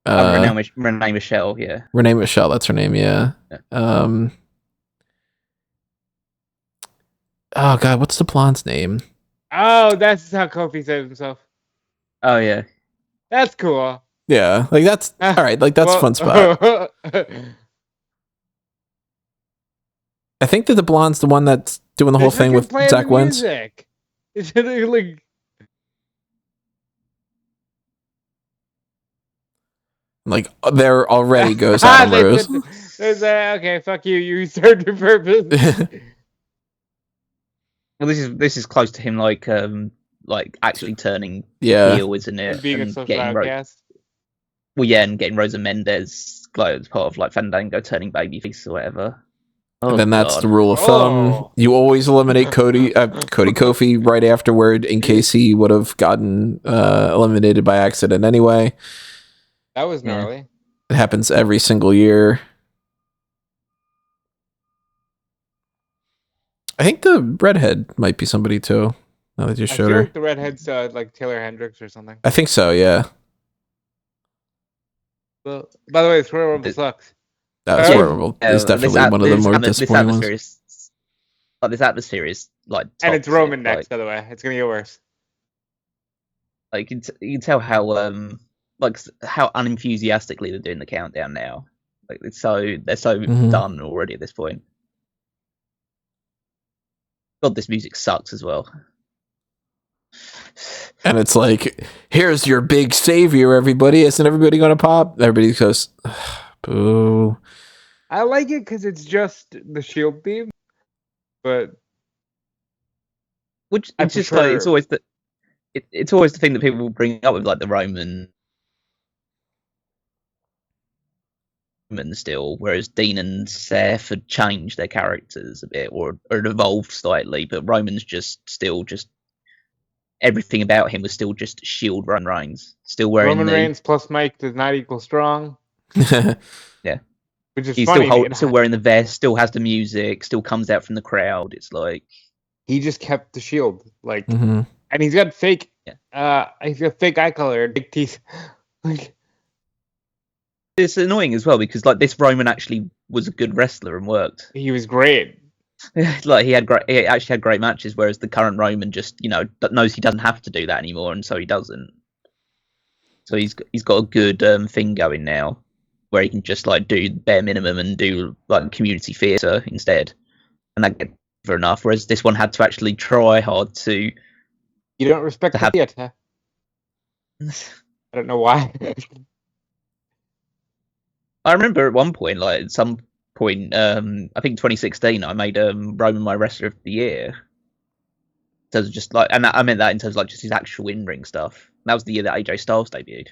Renee Michelle, yeah. Renee Michelle, that's her name, yeah. Oh god, what's the blonde's name? Oh, that's how Kofi saves himself. Oh yeah. That's cool. Yeah, like that's all right, like that's a fun spot. I think that the blonde's the one that's doing the whole thing with Zack Wentz. Is it like... Like there already goes Adam Rose. Okay, fuck you. You served your purpose. Well, this is close to him, like actually turning heel, isn't it? And being a social outcast. And getting Rosa Mendez like as part of like Fandango turning babyface or whatever. And then that's the rule of thumb. You always eliminate Kofi right afterward in case he would have gotten eliminated by accident anyway. That was gnarly. It happens every single year. I think the redhead might be somebody too. Now they just showed her. Like the redhead's like Taylor Hendricks or something. I think so, yeah. Well, by the way, this Royal Rumble sucks. That's Royal is definitely one of the more disappointing ones. This atmosphere is like toxic, and it's Roman next, by the way. It's gonna get worse. Like you can tell how how unenthusiastically they're doing the countdown now. Like they're so done already at this point. God, this music sucks as well. And it's like, here's your big savior, everybody. Isn't everybody gonna pop? Everybody goes, boo. I like it because it's just the Shield theme, but which it's just like it's always the thing that people will bring up with like the Roman still, whereas Dean and Seth had changed their characters a bit or evolved slightly, but Roman's still everything about him was still just Shield Roman Reigns, still wearing Roman Reigns plus Mike does not equal strong. Yeah. Which is he's funny. Still wearing the vest, still has the music, still comes out from the crowd. It's like he just kept the Shield, like, and he's got fake, he's got fake eye color and big teeth. Like, it's annoying as well because like this Roman actually was a good wrestler and worked. He was great. Like he actually had great matches, whereas the current Roman just knows he doesn't have to do that anymore, and so he doesn't. So he's got a good thing going now. Where he can just like do bare minimum and do like community theatre instead, and that gets over enough. Whereas this one had to actually try hard to. You don't respect the theatre. I don't know why. I remember at one point, like at some point, I think 2016, I made Roman my wrestler of the year. In terms of just like, and I meant that in terms of like just his actual in-ring stuff. And that was the year that AJ Styles debuted.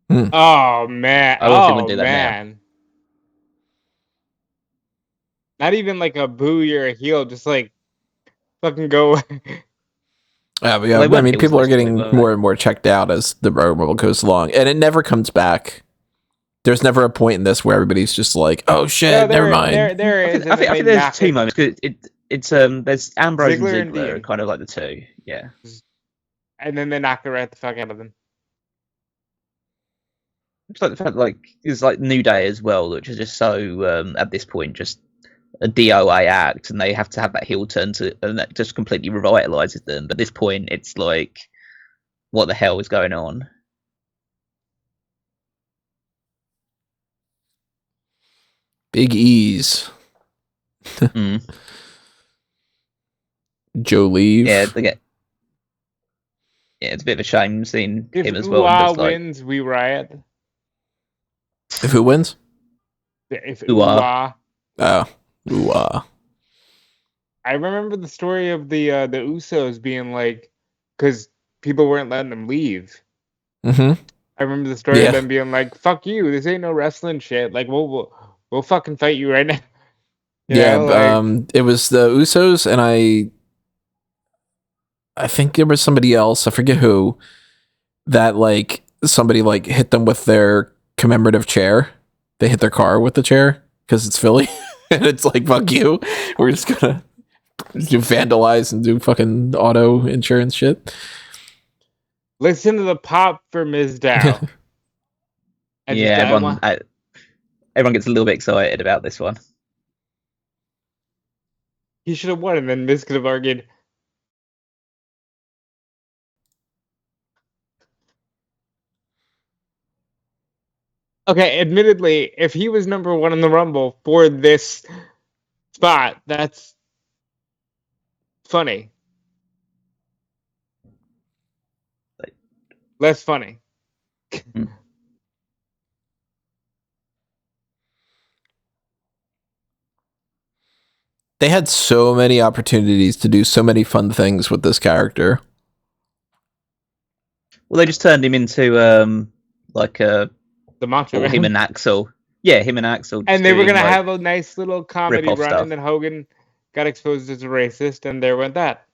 Oh man! I wouldn't do that now. Not even like a boo, you're a heel. Just like fucking go. Yeah, but I mean, people are getting more and more checked out as the Royal Rumble goes along, and it never comes back. There's never a point in this where everybody's just like, "Oh shit, never mind." There is. I think there's two moments. It's there's Ambrose and Ziggler are kind of like the two, yeah. And then they knock the right the fuck out of them. It's like the fact like it's like New Day as well, which is just so at this point just a DOA act, and they have to have that heel turn and that just completely revitalizes them. But at this point, it's like, what the hell is going on? Big E's. Joe leave. Yeah, it's a bit of a shame seeing him as well. If wins, we riot. If who wins? If Ooh-ah. Oh, ooh-ah. I remember the story of the Usos being like, because people weren't letting them leave. Mm-hmm. I remember the story of them being like, "Fuck you! This ain't no wrestling shit. Like, we'll fucking fight you right now." It was the Usos, and I think there was somebody else. I forget who. That like somebody like hit them with their commemorative chair. They hit their car with the chair because it's Philly, and it's like, fuck you. We're just gonna do vandalize and do fucking auto insurance shit. Listen to the pop for Mizdow. Yeah, everyone gets a little bit excited about this one. He should have won, and then Miz could have argued. Okay, admittedly, if he was number one in the Rumble for this spot, that's funny. Less funny. They had so many opportunities to do so many fun things with this character. Well, they just turned him into like a the Macho Man. Him and Axel. Yeah, him and Axel. And they were gonna have a nice little comedy run, and then Hogan got exposed as a racist, and there went that.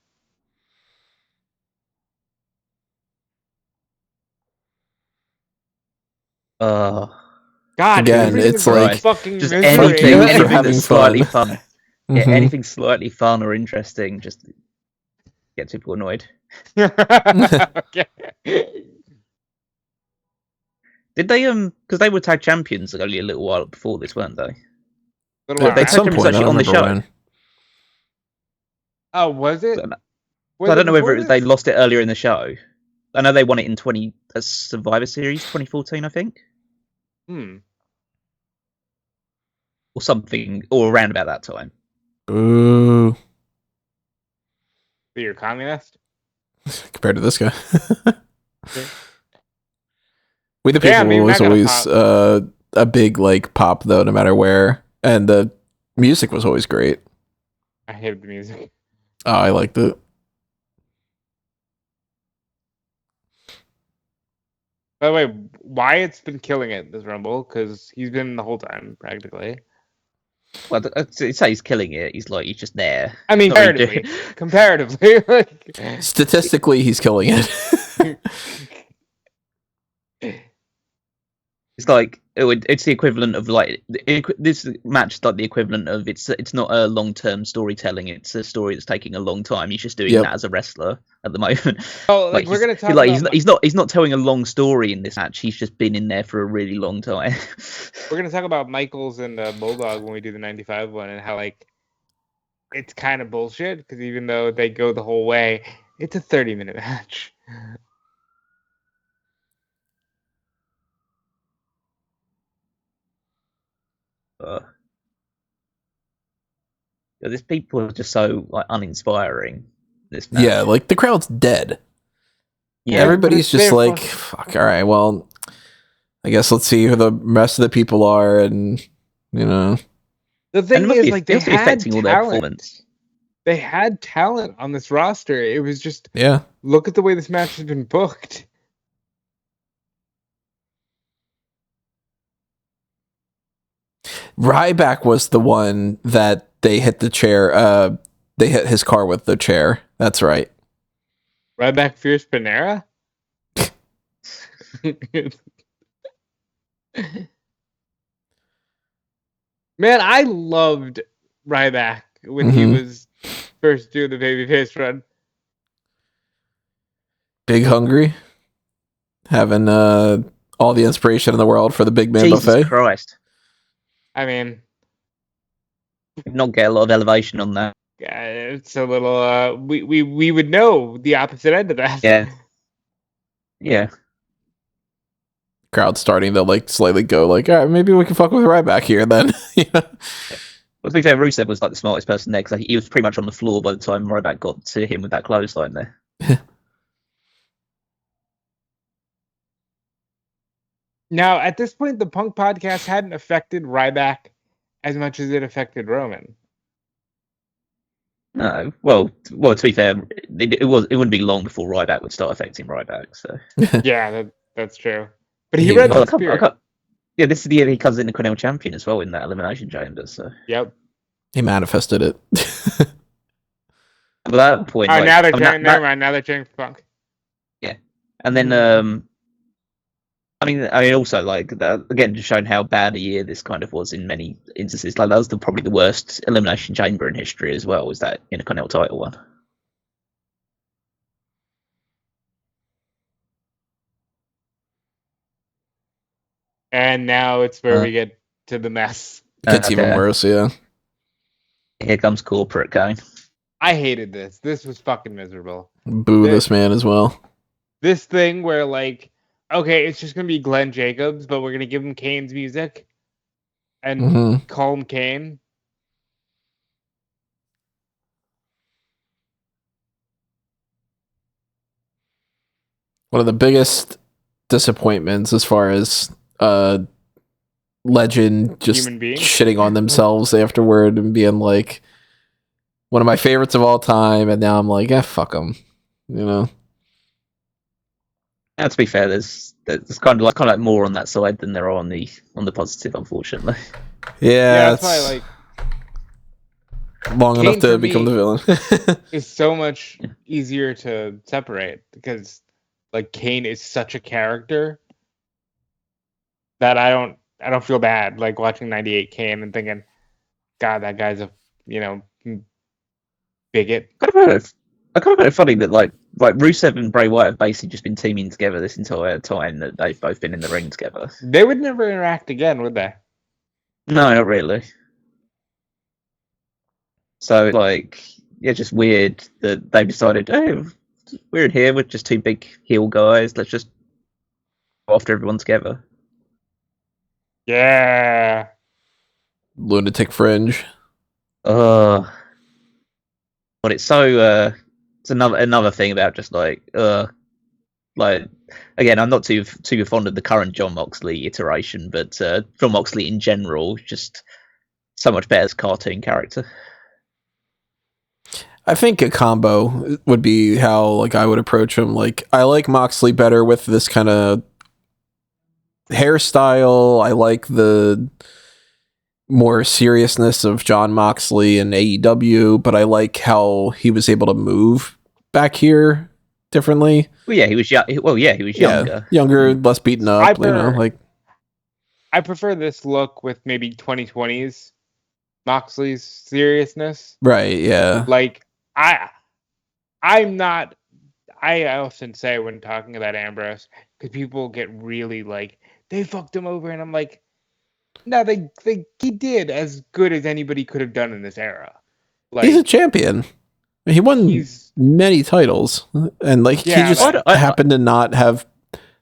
God, again, it's like fucking just misery. anything that's slightly fun. Yeah, anything slightly fun or interesting just gets people annoyed. Okay. Did they because they were tag champions only a little while before this, weren't they? At some point, I don't remember when. Oh, was it? I don't know whether they lost it earlier in the show. I know they won it in Survivor Series 2014, I think. Or something, or around about that time. Ooh. So you're a communist? Compared to this guy. We the People was always a big like pop though, no matter where. And the music was always great. I hated the music. Oh, I liked it. By the way, Wyatt's been killing it this Rumble because he's been the whole time practically. Well, I'd say he's killing it. He's just there. I mean, comparatively, like... statistically, he's killing it. It's like it's the equivalent of like this match is like the equivalent of it's not a long-term storytelling. It's a story that's taking a long time. He's just doing that as a wrestler at the moment. Oh, like we're gonna talk about he's not telling a long story in this match. He's just been in there for a really long time. We're gonna talk about Michaels and Bulldog when we do the '95 one, and how like it's kind of bullshit because even though they go the whole way, it's a 30-minute match. These people are just so like uninspiring. This match. Yeah, like the crowd's dead. Yeah, everybody's just like, fuck. All right, well, I guess let's see who the rest of the people are, and you know. The thing is, like, they had affecting all their performance. They had talent on this roster. It was just, look at the way this match has been booked. Ryback was the one that they hit the chair. They hit his car with the chair. That's right. Ryback Fierce Panera? Man, I loved Ryback when he was first doing the babyface run. Big hungry. Having all the inspiration in the world for the big man Jesus buffet. Christ. I mean, not get a lot of elevation on that. Yeah, it's a little. We would know the opposite end of that. Yeah. Crowd starting to like slightly go like, all right, maybe we can fuck with Ryback here then. Well, to be fair, Rusev was like the smartest person there because he was pretty much on the floor by the time Ryback got to him with that clothesline there. Now, at this point, the Punk podcast hadn't affected Ryback as much as it affected Roman. No, well, to be fair, it wouldn't be long before Ryback would start affecting Ryback. So yeah, that's true. But he read the spirit. Yeah, this is the year he comes in the Cornell champion as well in that Elimination Chamber. So yep, he manifested it. At that point, now they're Now they're cheering for Punk. Yeah, and then I mean, also like that, again, just showing how bad a year this kind of was in many instances. Like that was probably the worst Elimination Chamber in history as well. Was that Intercontinental title one? And now it's where we get to the mess. It gets even worse. Yeah. Here comes corporate Kane. I hated this. This was fucking miserable. Boo this man as well. This thing where like, okay, it's just gonna be Glenn Jacobs, but we're gonna give him Kane's music and call him Kane. One of the biggest disappointments as far as legend just shitting on themselves afterward and being like one of my favorites of all time, and now I'm like, fuck them, you know. Yeah, to be fair, there's kind of like more on that side than there are on the positive, unfortunately. Yeah, that's why like long enough to become the villain. It's so much easier to separate because like Kane is such a character that I don't feel bad like watching 98 Kane and thinking, God, that guy's a bigot. I kind of find it funny that like like Rusev and Bray Wyatt have basically just been teaming together this entire time that they've both been in the ring together. They would never interact again, would they? No, not really. So, like, yeah, just weird that they've decided, oh, we're in here, we're just two big heel guys, let's just go after everyone together. Yeah. Lunatic Fringe. But it's so, it's another thing about just like again, I'm not too fond of the current Jon Moxley iteration, but Jon Moxley in general, just so much better as a cartoon character. I think a combo would be how like I would approach him. Like I like Moxley better with this kind of hairstyle. I like the more seriousness of Jon Moxley in AEW, but I like how he was able to move back here differently. Well, yeah, he was young. Well, yeah, he was younger, less beaten up. I prefer this look with maybe 2020's Moxley's seriousness. Right? Yeah. Like I often say when talking about Ambrose, because people get really like they fucked him over, and I'm like, no, he did as good as anybody could have done in this era. Like, he's a champion. He won many titles, and like he just happened to not have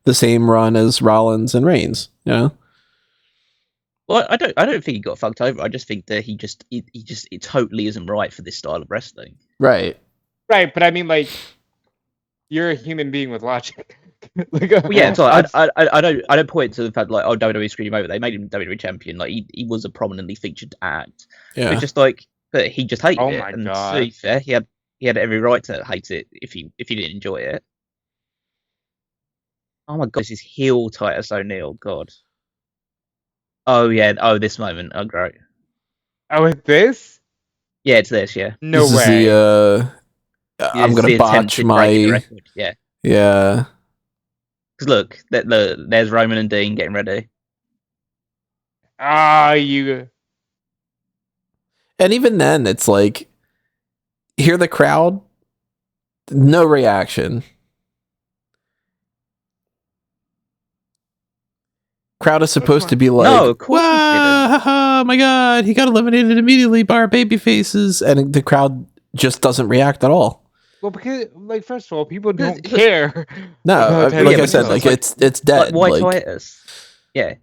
the same run as Rollins and Reigns. You know. Well, I don't think he got fucked over. I just think that it totally isn't right for this style of wrestling. Right. Right, but I mean, like, you're a human being with logic. So I don't point to the fact like, oh, WWE screwed him over. They made him WWE champion. Like he was a prominently featured act. Yeah. It's just like, but he just hated it. And God. To be fair, he had every right to hate it if he didn't enjoy it. Oh my God, this is heel Titus O'Neil. God. Oh yeah. Oh, this moment. Oh great. Oh, it's this? Yeah, it's this. Yeah. No way. I'm gonna botch my. Yeah. Yeah. Because look, there's Roman and Dean getting ready. You. And even then, it's like, hear the crowd, no reaction. Crowd is supposed to be like, no, of course oh my God, he got eliminated immediately by our baby faces, and the crowd just doesn't react at all. Well, because, like, first of all, people don't care. No, like I said, like it's dead. Like, why Titus? Yeah,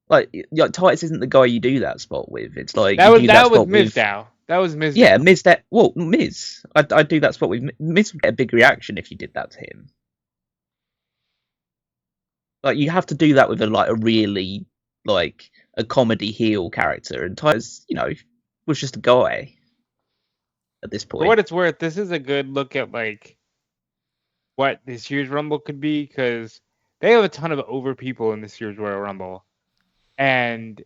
like Titus isn't the guy you do that spot with. It's like that was Mizdow. That was Mizdow. Yeah, Mizdow. Well, Miz. I'd do that spot with Miz. Would get a big reaction if you did that to him. Like you have to do that with a really like a comedy heel character, and Titus, was just a guy. At this point, for what it's worth, this is a good look at like what this year's Rumble could be, because they have a ton of over people in this year's Royal Rumble, and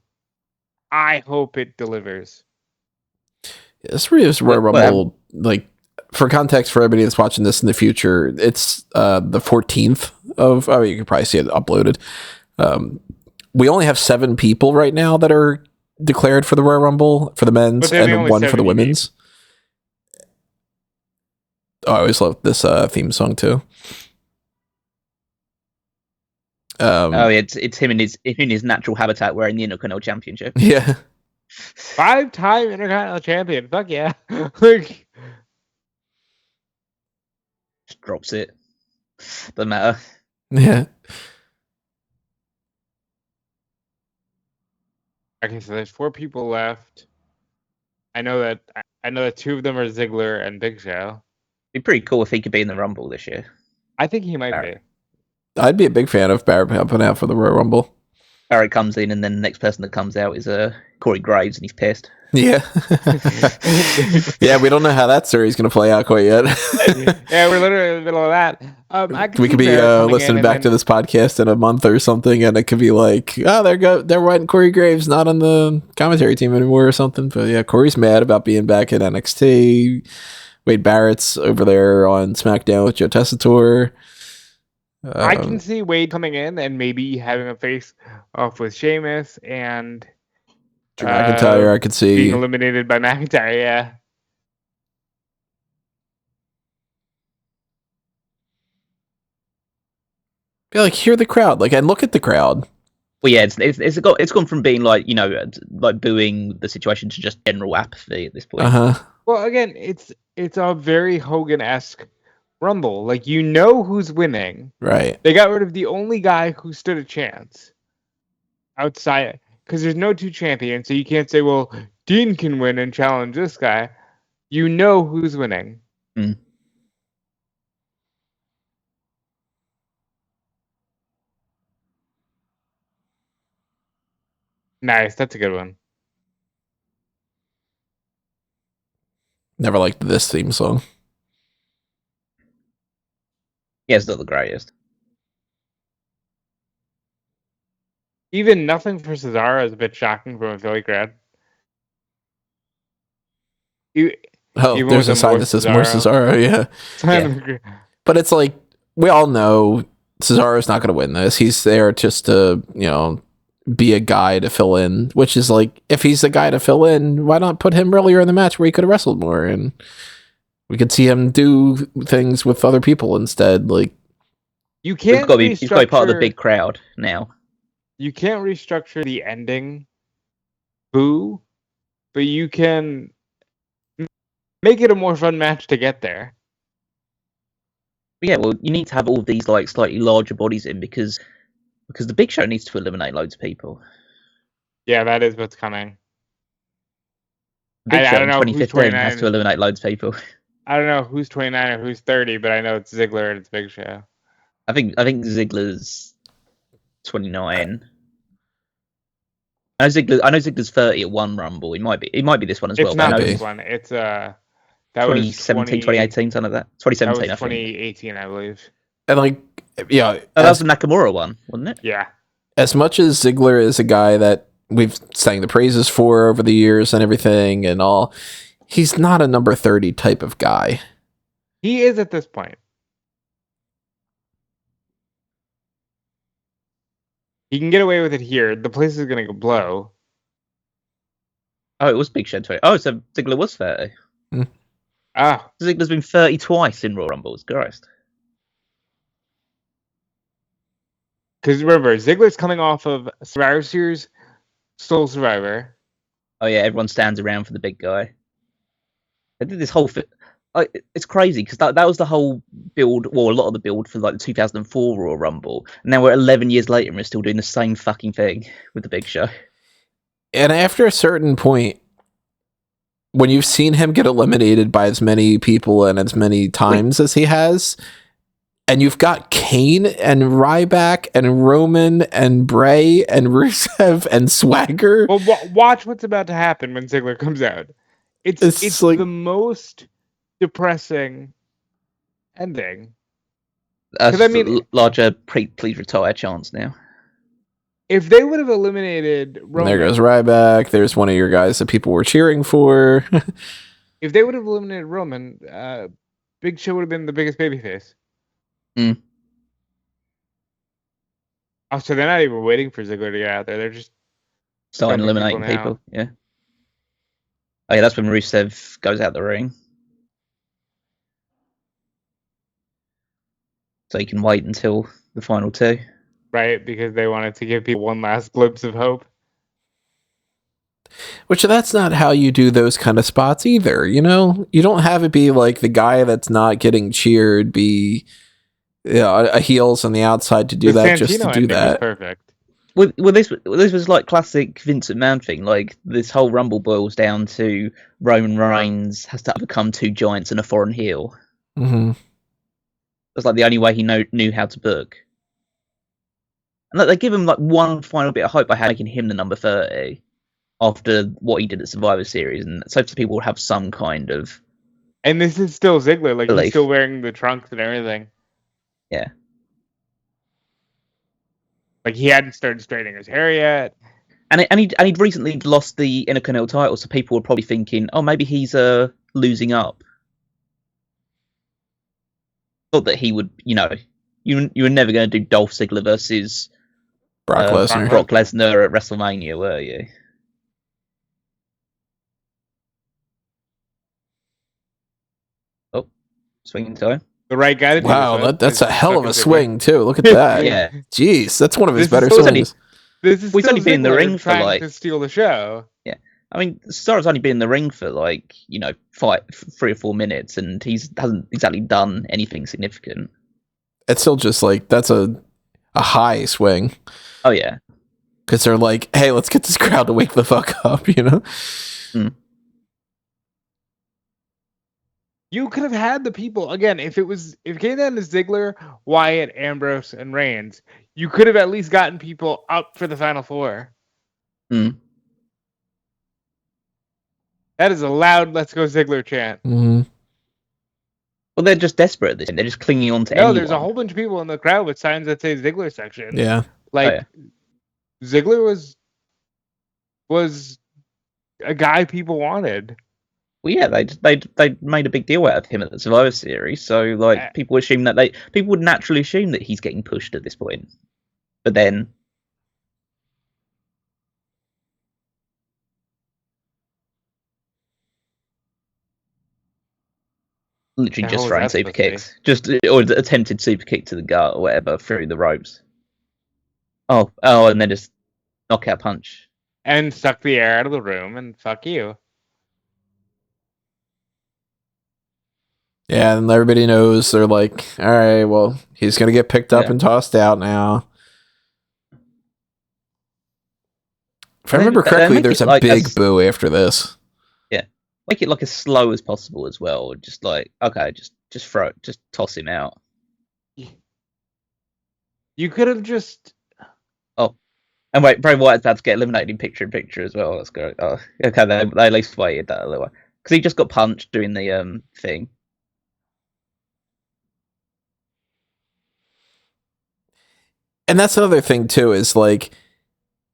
I hope it delivers. This Royal Rumble, like for context for everybody that's watching this in the future, it's the 14th of. Oh, you can probably see it uploaded. We only have 7 people right now that are declared for the Royal Rumble for the men's, and 1 for the women's. Oh, I always love this theme song too. It's him in his natural habitat wearing the Intercontinental Championship. Yeah. 5-time Intercontinental Champion. Fuck yeah. Like, just drops it. Doesn't matter. Yeah. Okay, so there's 4 people left. I know that 2 of them are Ziggler and Big Show. It'd be pretty cool if he could be in the Rumble this year. I think he might be. I'd be a big fan of Barrett helping out for the Royal Rumble. Barrett comes in, and then the next person that comes out is Corey Graves, and he's pissed. Yeah. Yeah, we don't know how that story's going to play out quite yet. Yeah, we're literally in the middle of that. We could be listening back to this podcast in a month or something, and it could be like, oh, they're writing Corey Graves not on the commentary team anymore or something. But yeah, Corey's mad about being back at NXT. Wade Barrett's over there on SmackDown with Joe Tessitore. I can see Wade coming in and maybe having a face off with Sheamus and Drew McIntyre. I could see being eliminated by McIntyre. Yeah. Be like, hear the crowd, like, and look at the crowd. Well, yeah, it's gone from being like, like booing the situation to just general apathy at this point. Well, again, it's a very Hogan-esque Rumble. Like, you know who's winning. Right. They got rid of the only guy who stood a chance outside, because there's no 2 champions, so you can't say, well, Dean can win and challenge this guy. You know who's winning. Mm. Nice, that's a good one. Never liked this theme song. Yeah, it's not the greatest. Even nothing for Cesaro is a bit shocking from a Philly crowd. There's a sign that says more Cesaro, yeah. But it's like, we all know Cesaro's not going to win this. He's there just to, be a guy to fill in, which is like, if he's the guy to fill in, why not put him earlier in the match where he could have wrestled more and we could see him do things with other people instead. Like, you can't. He's got to be part of the big crowd now. You can't restructure the ending, boo, but you can make it a more fun match to get there. Yeah, well, you need to have all of these like slightly larger bodies in because the Big Show needs to eliminate loads of people. Yeah, that is what's coming. Big Show in 2015 has to eliminate loads of people. I don't know who's 29 or who's 30, but I know it's Ziggler and it's Big Show. I think Ziggler's 29. I know Ziggler's 30 at one Rumble. It might be this one as well. It's not this one. It's that 2017, 2018, something like that. 2017, that was 2018, I believe. And like, yeah, that was the Nakamura one, wasn't it? Yeah. As much as Ziggler is a guy that we've sang the praises for over the years and everything and all, he's not a number 30 type of guy. He is at this point. He can get away with it here. The place is going to blow. Oh, it was Big Show 20. Oh, so Ziggler was 30. Ziggler's been 30 twice in Royal Rumbles. Christ. Because remember, Ziggler's coming off of Survivor Series, Sole Survivor. Oh yeah, everyone stands around for the big guy. They did this whole it's crazy because that was the whole build, well, a lot of the build for like the 2004 Royal Rumble. And now we're 11 years later and we're still doing the same fucking thing with the Big Show. And after a certain point, when you've seen him get eliminated by as many people and as many times as he has, and you've got Kane and Ryback and Roman and Bray and Rusev and Swagger. Well, watch what's about to happen when Ziggler comes out. It's like the most depressing ending. I mean, larger please retire chance now. If they would have eliminated Roman... There goes Ryback. There's one of your guys that people were cheering for. If they would have eliminated Roman, Big Show would have been the biggest babyface. Mm. Oh, so they're not even waiting for Ziggler to get out there. They're just starting eliminating people. Yeah. Oh yeah, that's when Rusev goes out the ring. So you can wait until the final 2. Right, because they wanted to give people one last glimpse of hope. Which that's not how you do those kind of spots either, you know? You don't have it be like the guy that's not getting cheered be a heels on the outside to do that, just to do that. Perfect. Well, this was like classic Vince McMahon thing. Like, this whole Rumble boils down to Roman Reigns has to overcome 2 giants and a foreign heel. Mm-hmm. That's like the only way he knew how to book. And they give him like one final bit of hope by making him the number 30 after what he did at Survivor Series, and so people will have some kind of. And this is still Ziggler, like belief. He's still wearing the trunks and everything. Yeah. Like he hadn't started straightening his hair yet. And he'd recently lost the Intercontinental title, so people were probably thinking, oh, maybe he's losing up. Thought that he would, you were never going to do Dolph Ziggler versus Brock Lesnar. Brock Lesnar at WrestleMania, were you? Oh, swinging time. the right guy to do Wow, this with. that's a hell of a Fucking swing too. Look at that. Yeah. Jeez, that's one of his This is better still- swings. This is Well, he's still only been in the Ziggler ring for, trying like- to steal the show. I mean, Star's only been in the ring for like 3 or 4 minutes, and hasn't exactly done anything significant. It's still just like that's a high swing Oh yeah, because they're like, hey, let's get this crowd to wake the fuck up, you know? You could have had the people again if it came down to Ziggler, Wyatt, Ambrose, and Reigns. You could have at least gotten people up for the final four. Mm. That is a loud "Let's go Ziggler" chant. Mm-hmm. Well, they're just desperate at this point. They're just clinging on to No, anyone. there's a whole bunch of people in the crowd with signs that say Ziggler section. Yeah. Like Ziggler was a guy people wanted. Well, yeah, they made a big deal out of him at the Survivor Series, so like people would naturally assume that he's getting pushed at this point. But then, literally The just hell throwing was that super supposed kicks, or attempted super kick to the gut or whatever through the ropes. Oh, and then just knockout punch. And suck the air out of the room and fuck you. Yeah, and everybody knows they're like, all right, well, he's gonna get picked up and tossed out now. If I remember correctly, there's a like big boo after this. Yeah, make it like as slow as possible as well. Just like, okay, just throw it, just toss him out. You could have just. Oh, and wait, Bray Wyatt's about to get eliminated in picture as well. That's great. Oh, okay, they at least waited that a little while because he just got punched doing the thing. And that's another thing too, is like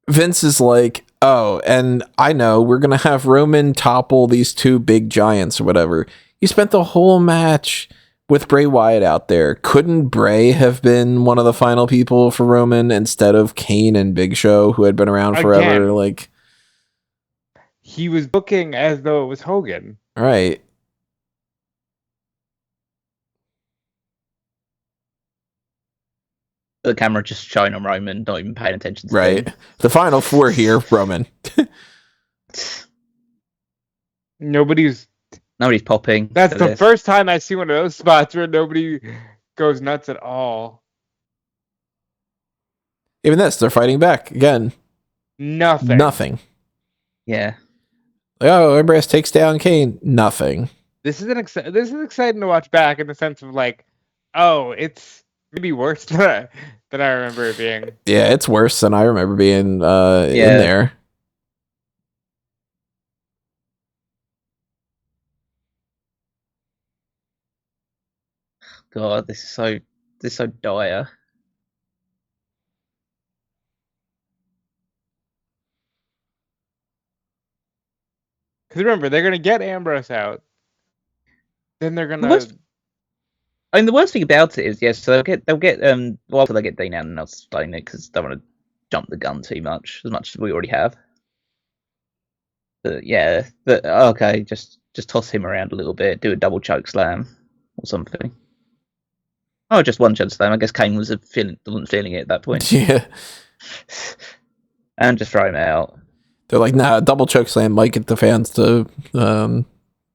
Vince is like, oh, and I know we're gonna have Roman topple these two big giants or whatever. You spent the whole match with Bray Wyatt out there. Couldn't Bray have been one of the final people for Roman instead of Kane and Big Show, who had been around forever? Again, like, he was booking as though it was Hogan. right. The camera just showing on Roman, not even paying attention to Right. him. The final four here, Roman. Nobody's popping. That's the first time I see one of those spots where nobody goes nuts at all. Even this, they're fighting back again. Nothing. Yeah. Oh, Ambrose takes down Kane. Nothing. This is exciting to watch back in the sense of like, oh, it's maybe worse than I remember it being. Yeah, it's worse than I remember being in there. God, this is so dire. Because remember, they're gonna get Ambrose out. Then they're gonna. I mean, the worst thing about it is, yes, so they'll get well, after they get Dean out, and I'll explain it because I don't want to jump the gun too much as we already have. But yeah, okay, just toss him around a little bit, do a double choke slam or something. Oh, just one choke slam. I guess Kane wasn't feeling it at that point. Yeah. And just throw him out. They're like, nah, double choke slam might get the fans to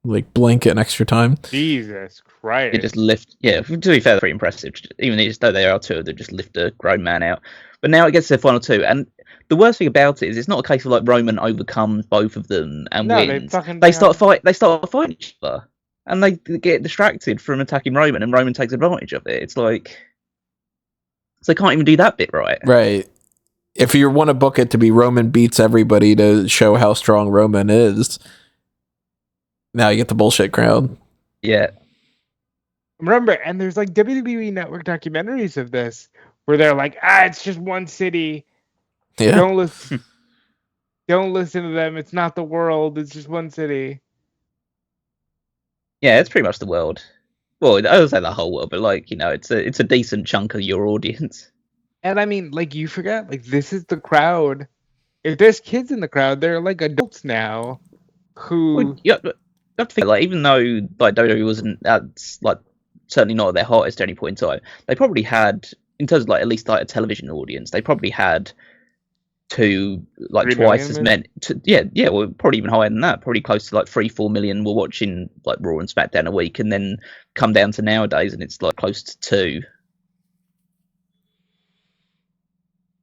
like blink an extra time. Jesus Christ. They just lift, yeah, to be fair, pretty impressive. Even though they are two, they just lift a grown man out. But now it gets to the final two, and the worst thing about it is it's not a case of like Roman overcomes both of them and wins. They start fighting each other, and they get distracted from attacking Roman, and Roman takes advantage of it. It's like, so they can't even do that bit right. Right. If you want to book it to be Roman beats everybody to show how strong Roman is, now you get the bullshit crowd. Yeah. Remember, and there's like WWE Network documentaries of this where they're like, it's just one city. Yeah. Don't listen to them. It's not the world. It's just one city. Yeah, it's pretty much the world. Well, I would say the whole world, but like, it's a decent chunk of your audience. And I mean, like, you forget, like, this is the crowd. If there's kids in the crowd, they're like adults now who. Well, you have to think, like, even though like WWE wasn't like certainly not at their hottest at any point in time. They probably had, in terms of like at least like a television audience, they probably had twice as many. Well, probably even higher than that. Probably close to like 3-4 million were watching like Raw and SmackDown a week, and then come down to nowadays, and it's like close to 2.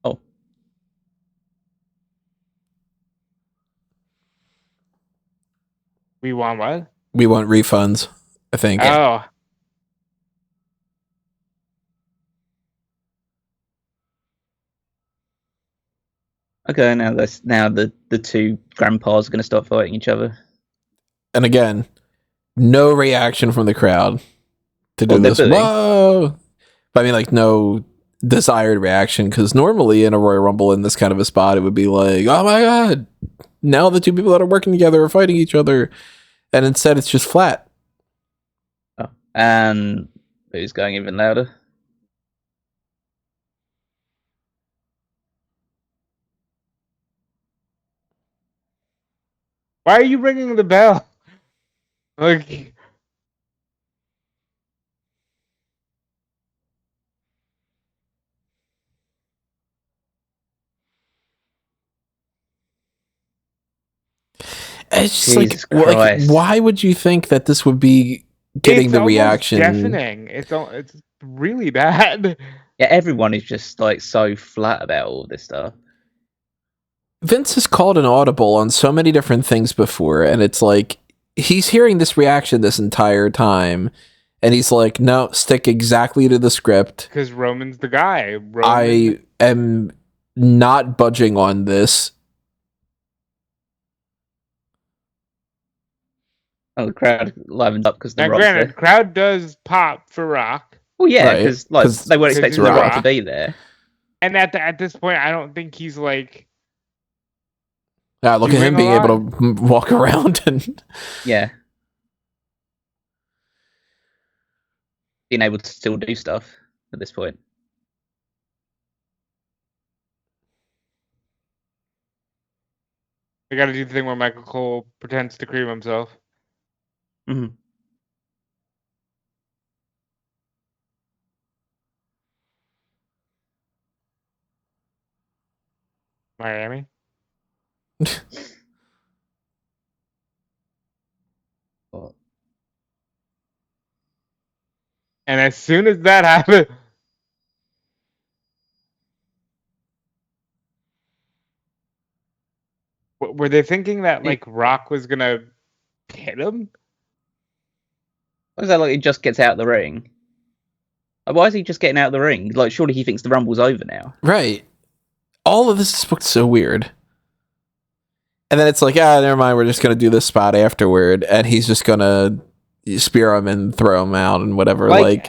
Oh, We want what? We want refunds, I think. Oh. okay. Now the two grandpas are going to start fighting each other. And again, no reaction from the crowd to do this. Booing. Whoa! But I mean, like, no desired reaction, because normally in a Royal Rumble in this kind of a spot, it would be like, oh my god, now the two people that are working together are fighting each other. And instead, it's just flat. Oh, and who's going even louder? Why are you ringing the bell? Like, It's just Jesus like, Christ. why would you think that this would be getting it's the almost reaction? deafening. It's really bad. Yeah, everyone is just like so flat about all this stuff. Vince has called an audible on so many different things before, and it's like he's hearing this reaction this entire time, and he's like, no, stick exactly to the script. Because Roman's the guy. I am not budging on this. Oh, the crowd livens up because the Now, Rock's granted, there. crowd does pop for Rock. Well, yeah, Right, because like 'cause they weren't expecting the Rock. Rock to be there. And at this point, I don't think he's like... Look at him Doing being a able to walk around and Yeah, being able to still do stuff at this point. I gotta do the thing where Michael Cole pretends to cream himself. Mm-hmm. Miami. Oh. And as soon as that happened... Were they thinking that like Rock was gonna hit him? Why is that like he just gets out of the ring? Like, why is he just getting out of the ring? Like, surely he thinks the Rumble's over now. right. All of this is booked so weird. And then it's like, never mind, we're just gonna do this spot afterward, and he's just gonna spear him and throw him out and whatever. Like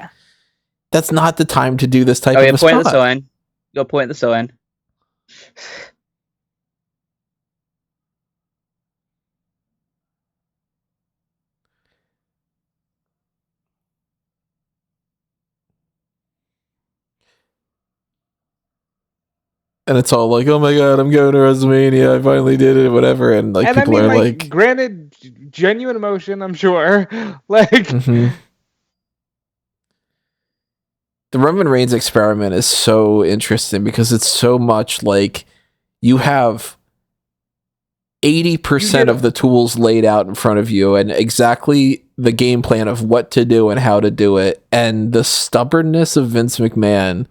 that's not the time to do this type of a point at the spot. sign. You got to point at the sign. And it's all like, oh my god, I'm going to WrestleMania, I finally did it, whatever. And like, And people I mean, are like, granted, genuine emotion, I'm sure. Like, mhm. The Roman Reigns experiment is so interesting because it's so much like you have 80% of the tools laid out in front of you and exactly the game plan of what to do and how to do it. And the stubbornness of Vince McMahon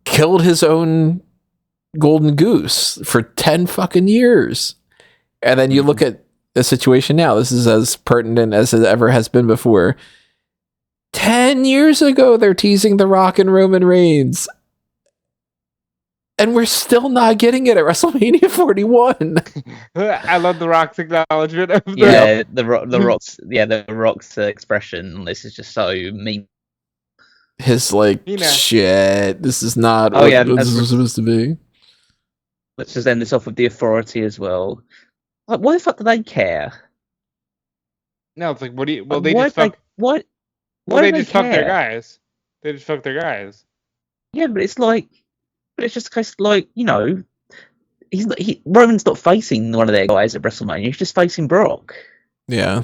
killed his own golden goose for 10 fucking years. And then you look at the situation now. This is as pertinent as it ever has been before. 10 years ago, they're teasing The Rock and Roman Reigns. And we're still not getting it at WrestleMania 41. I love The Rock's acknowledgement of the Rock's expression. This is just so mean. His shit, this is not what this is supposed to be. Let's just end this off with the authority as well. Like, why the fuck do they care? No, it's like, what do you... Well, they just fuck their guys. They just fuck their guys. Yeah, but it's just a case like, you know, Roman's not facing one of their guys at WrestleMania. He's just facing Brock. Yeah.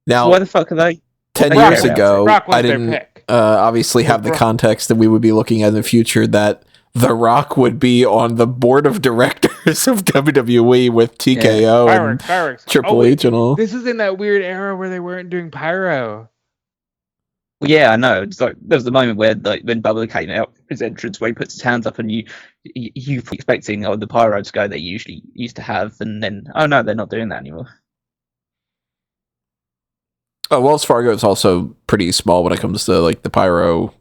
Now, Why the fuck are they? 10 Brock- years ago, Brock was I their didn't pick. obviously have the Brock. context that we would be looking at in the future that The Rock would be on the board of directors of WWE with TKO and Fireworks. Triple H and all. This is in that weird era where they weren't doing pyro. Well, yeah, I know. It's like there was the moment where, like, when Bubba came out his entrance, where he puts his hands up, and you were expecting the pyro to go they usually used to have, and then no, they're not doing that anymore. Wells Fargo is also pretty small when it comes to like the pyro.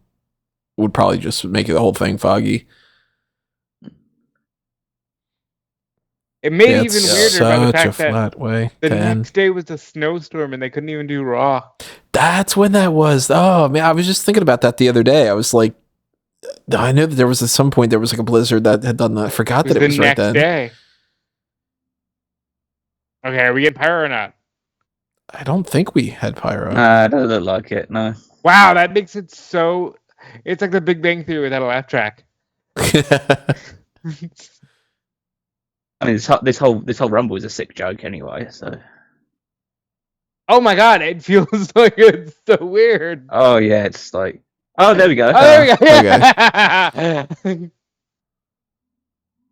Would probably just make the whole thing foggy. It made it It's even weirder by the such a fact that flat way. the 10. next day was a snowstorm and they couldn't even do Raw. That's when that was. Oh man, I was just thinking about that the other day. I was like, I knew that there was at some point there was like a blizzard that had done that. I forgot that it was right then. The next day. Okay, are we getting pyro or not? I don't think we had pyro. It doesn't look like it. No. Wow, that makes it so. It's like the Big Bang Theory without a laugh track. I mean, this whole Rumble is a sick joke anyway. So. Oh my god, it feels like it's so weird. Oh yeah, it's like. Oh, there we go. Oh, there we go. Okay.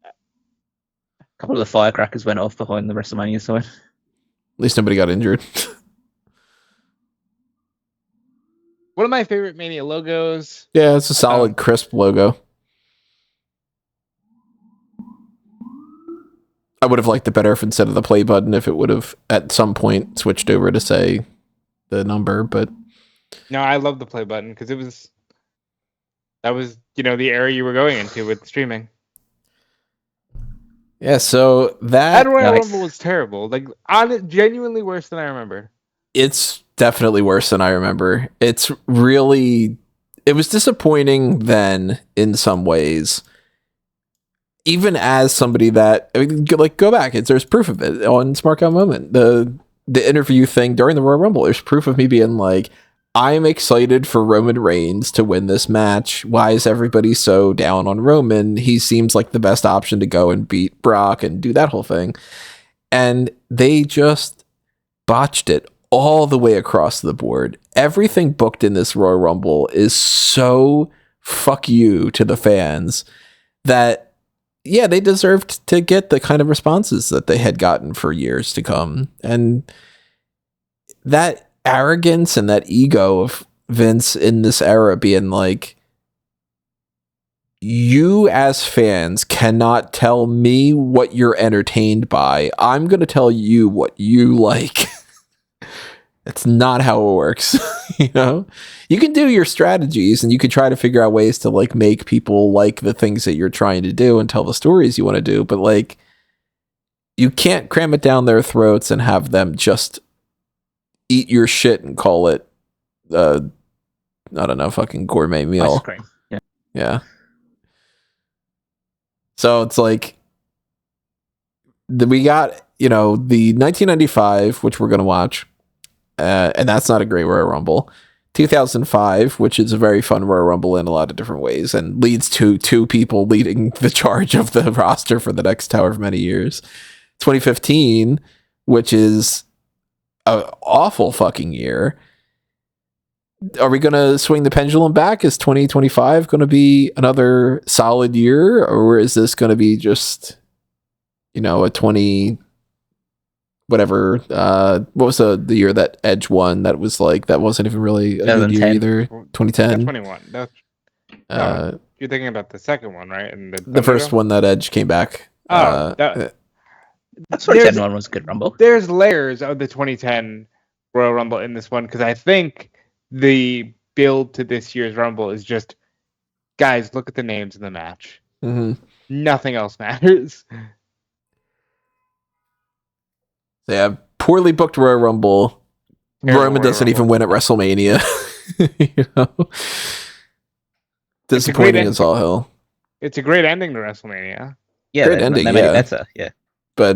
A couple of the firecrackers went off behind the WrestleMania sign. At least nobody got injured. One of my favorite Mania logos. Yeah, it's a solid, crisp logo. I would have liked it better if instead of the play button, if it would have at some point switched over to say the number, but No, I love the play button because that was the era you were going into with streaming. yeah, so That Royal Rumble was terrible. Like, genuinely worse than I remember. It's definitely worse than I remember. It was disappointing then in some ways. Even as somebody that, I mean, go back, there's proof of it on Smark Out Moment. The interview thing during the Royal Rumble, there's proof of me being like, I'm excited for Roman Reigns to win this match. Why is everybody so down on Roman? He seems like the best option to go and beat Brock and do that whole thing. And they just botched it all the way across the board. Everything booked in this Royal Rumble is so fuck you to the fans that, yeah, they deserved to get the kind of responses that they had gotten for years to come. And that arrogance and that ego of Vince in this era being like, you as fans cannot tell me what you're entertained by. I'm going to tell you what you like. That's not how it works. You can do your strategies and you can try to figure out ways to like make people like the things that you're trying to do and tell the stories you want to do. But like, you can't cram it down their throats and have them just eat your shit and call it, I don't know, fucking gourmet meal. Ice cream. Yeah. So it's like, we got, the 1995, which we're going to watch. And that's not a great Royal Rumble. 2005, which is a very fun Royal Rumble in a lot of different ways and leads to two people leading the charge of the roster for the next however many years. 2015, which is an awful fucking year. Are we going to swing the pendulum back? Is 2025 going to be another solid year? Or is this going to be just, a 20... whatever, what was the year that Edge won? That was like, that wasn't even really a good year either. 2010. 21. You're thinking about the second one, right? And the first one that Edge came back. That's 2010 one was a good Rumble. There's layers of the 2010 Royal Rumble in this one because I think the build to this year's Rumble is just, guys, look at the names in the match. Mm-hmm. Nothing else matters. Yeah, poorly booked Royal Rumble. Roman doesn't even win at WrestleMania. Disappointing as all hell. It's a great ending to WrestleMania. Yeah, great ending. They made it better. Yeah, but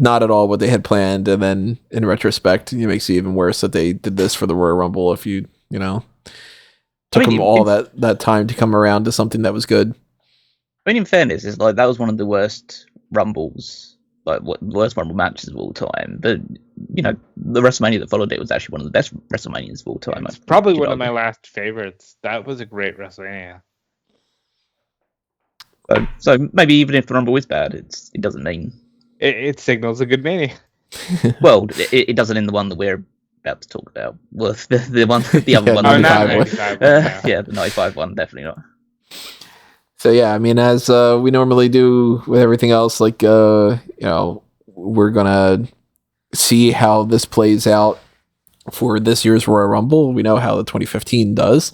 not at all what they had planned. And then in retrospect, it makes it even worse that they did this for the Royal Rumble. If you took them all that time to come around to something that was good. I mean, in fairness, it's like that was one of the worst Rumbles like what worst Rumble matches of all time. But you know, the WrestleMania that followed it was actually one of the best WrestleManias of all time. It's probably one of my last favorites. That was a great WrestleMania. So maybe even if the Rumble is bad, it doesn't mean it signals a good Mania. Well, it doesn't in the one that we're about to talk about. Well, the other one. Oh, not 95 yeah, the 95 one, definitely not. So yeah, I mean, as we normally do with everything else, like you know, we're gonna see how this plays out for this year's Royal Rumble. We know how the 2015 does,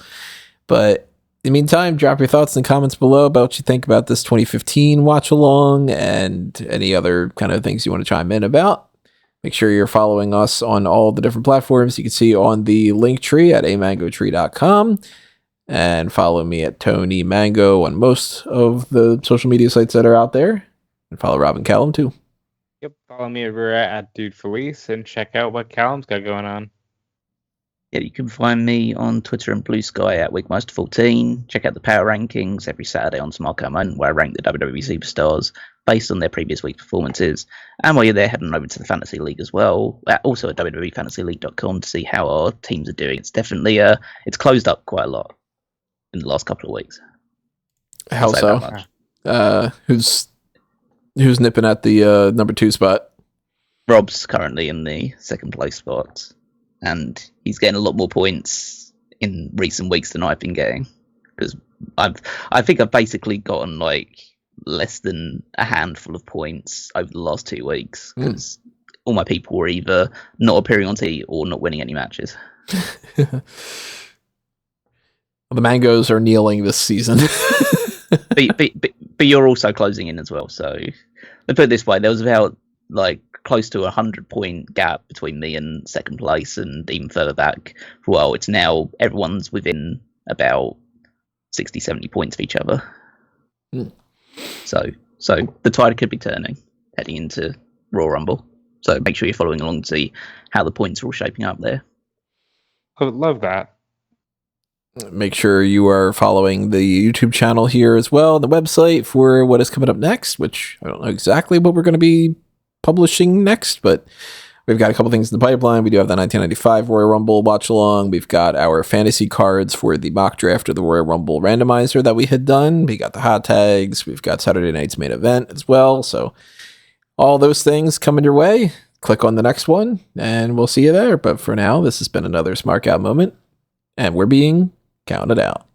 but in the meantime, drop your thoughts in the comments below about what you think about this 2015 watch along and any other kind of things you want to chime in about. Make sure you're following us on all the different platforms you can see on the link tree at amangotree.com. And follow me at Tony Mango on most of the social media sites that are out there. And follow Robin Callum too. Yep, follow me over at Dude Felice and check out what Callum's got going on. Yeah, you can find me on Twitter and Blue Sky at Weekmaster14. Check out the Power Rankings every Saturday on Smark, where I rank the WWE superstars based on their previous week's performances. And while you're there, head on over to the Fantasy League as well. Also at WWEFantasyLeague.com to see how our teams are doing. It's definitely it's closed up quite a lot in the last couple of weeks. How so? Who's nipping at the number 2 spot? Rob's currently in the second place spot, and he's getting a lot more points in recent weeks than I've been getting, because I think I've basically gotten like less than a handful of points over the last 2 weeks, because all my people were either not appearing on TV or not winning any matches. The Mangoes are kneeling this season. but you're also closing in as well. So let's put it this way: there was about like close to 100-point gap between me and second place, and even further back for a while. It's now everyone's within about 60-70 points of each other. So the tide could be turning heading into Royal Rumble. So make sure you're following along to see how the points are all shaping up there. I would love that. Make sure you are following the YouTube channel here as well, the website for what is coming up next, which I don't know exactly what we're going to be publishing next, but we've got a couple things in the pipeline. We do have the 1995 Royal Rumble watch along. We've got our fantasy cards for the mock draft of the Royal Rumble randomizer that we had done. We got the hot tags. We've got Saturday night's main event as well. So all those things coming your way. Click on the next one and we'll see you there. But for now, this has been another Smark Out moment, and we're being counted out.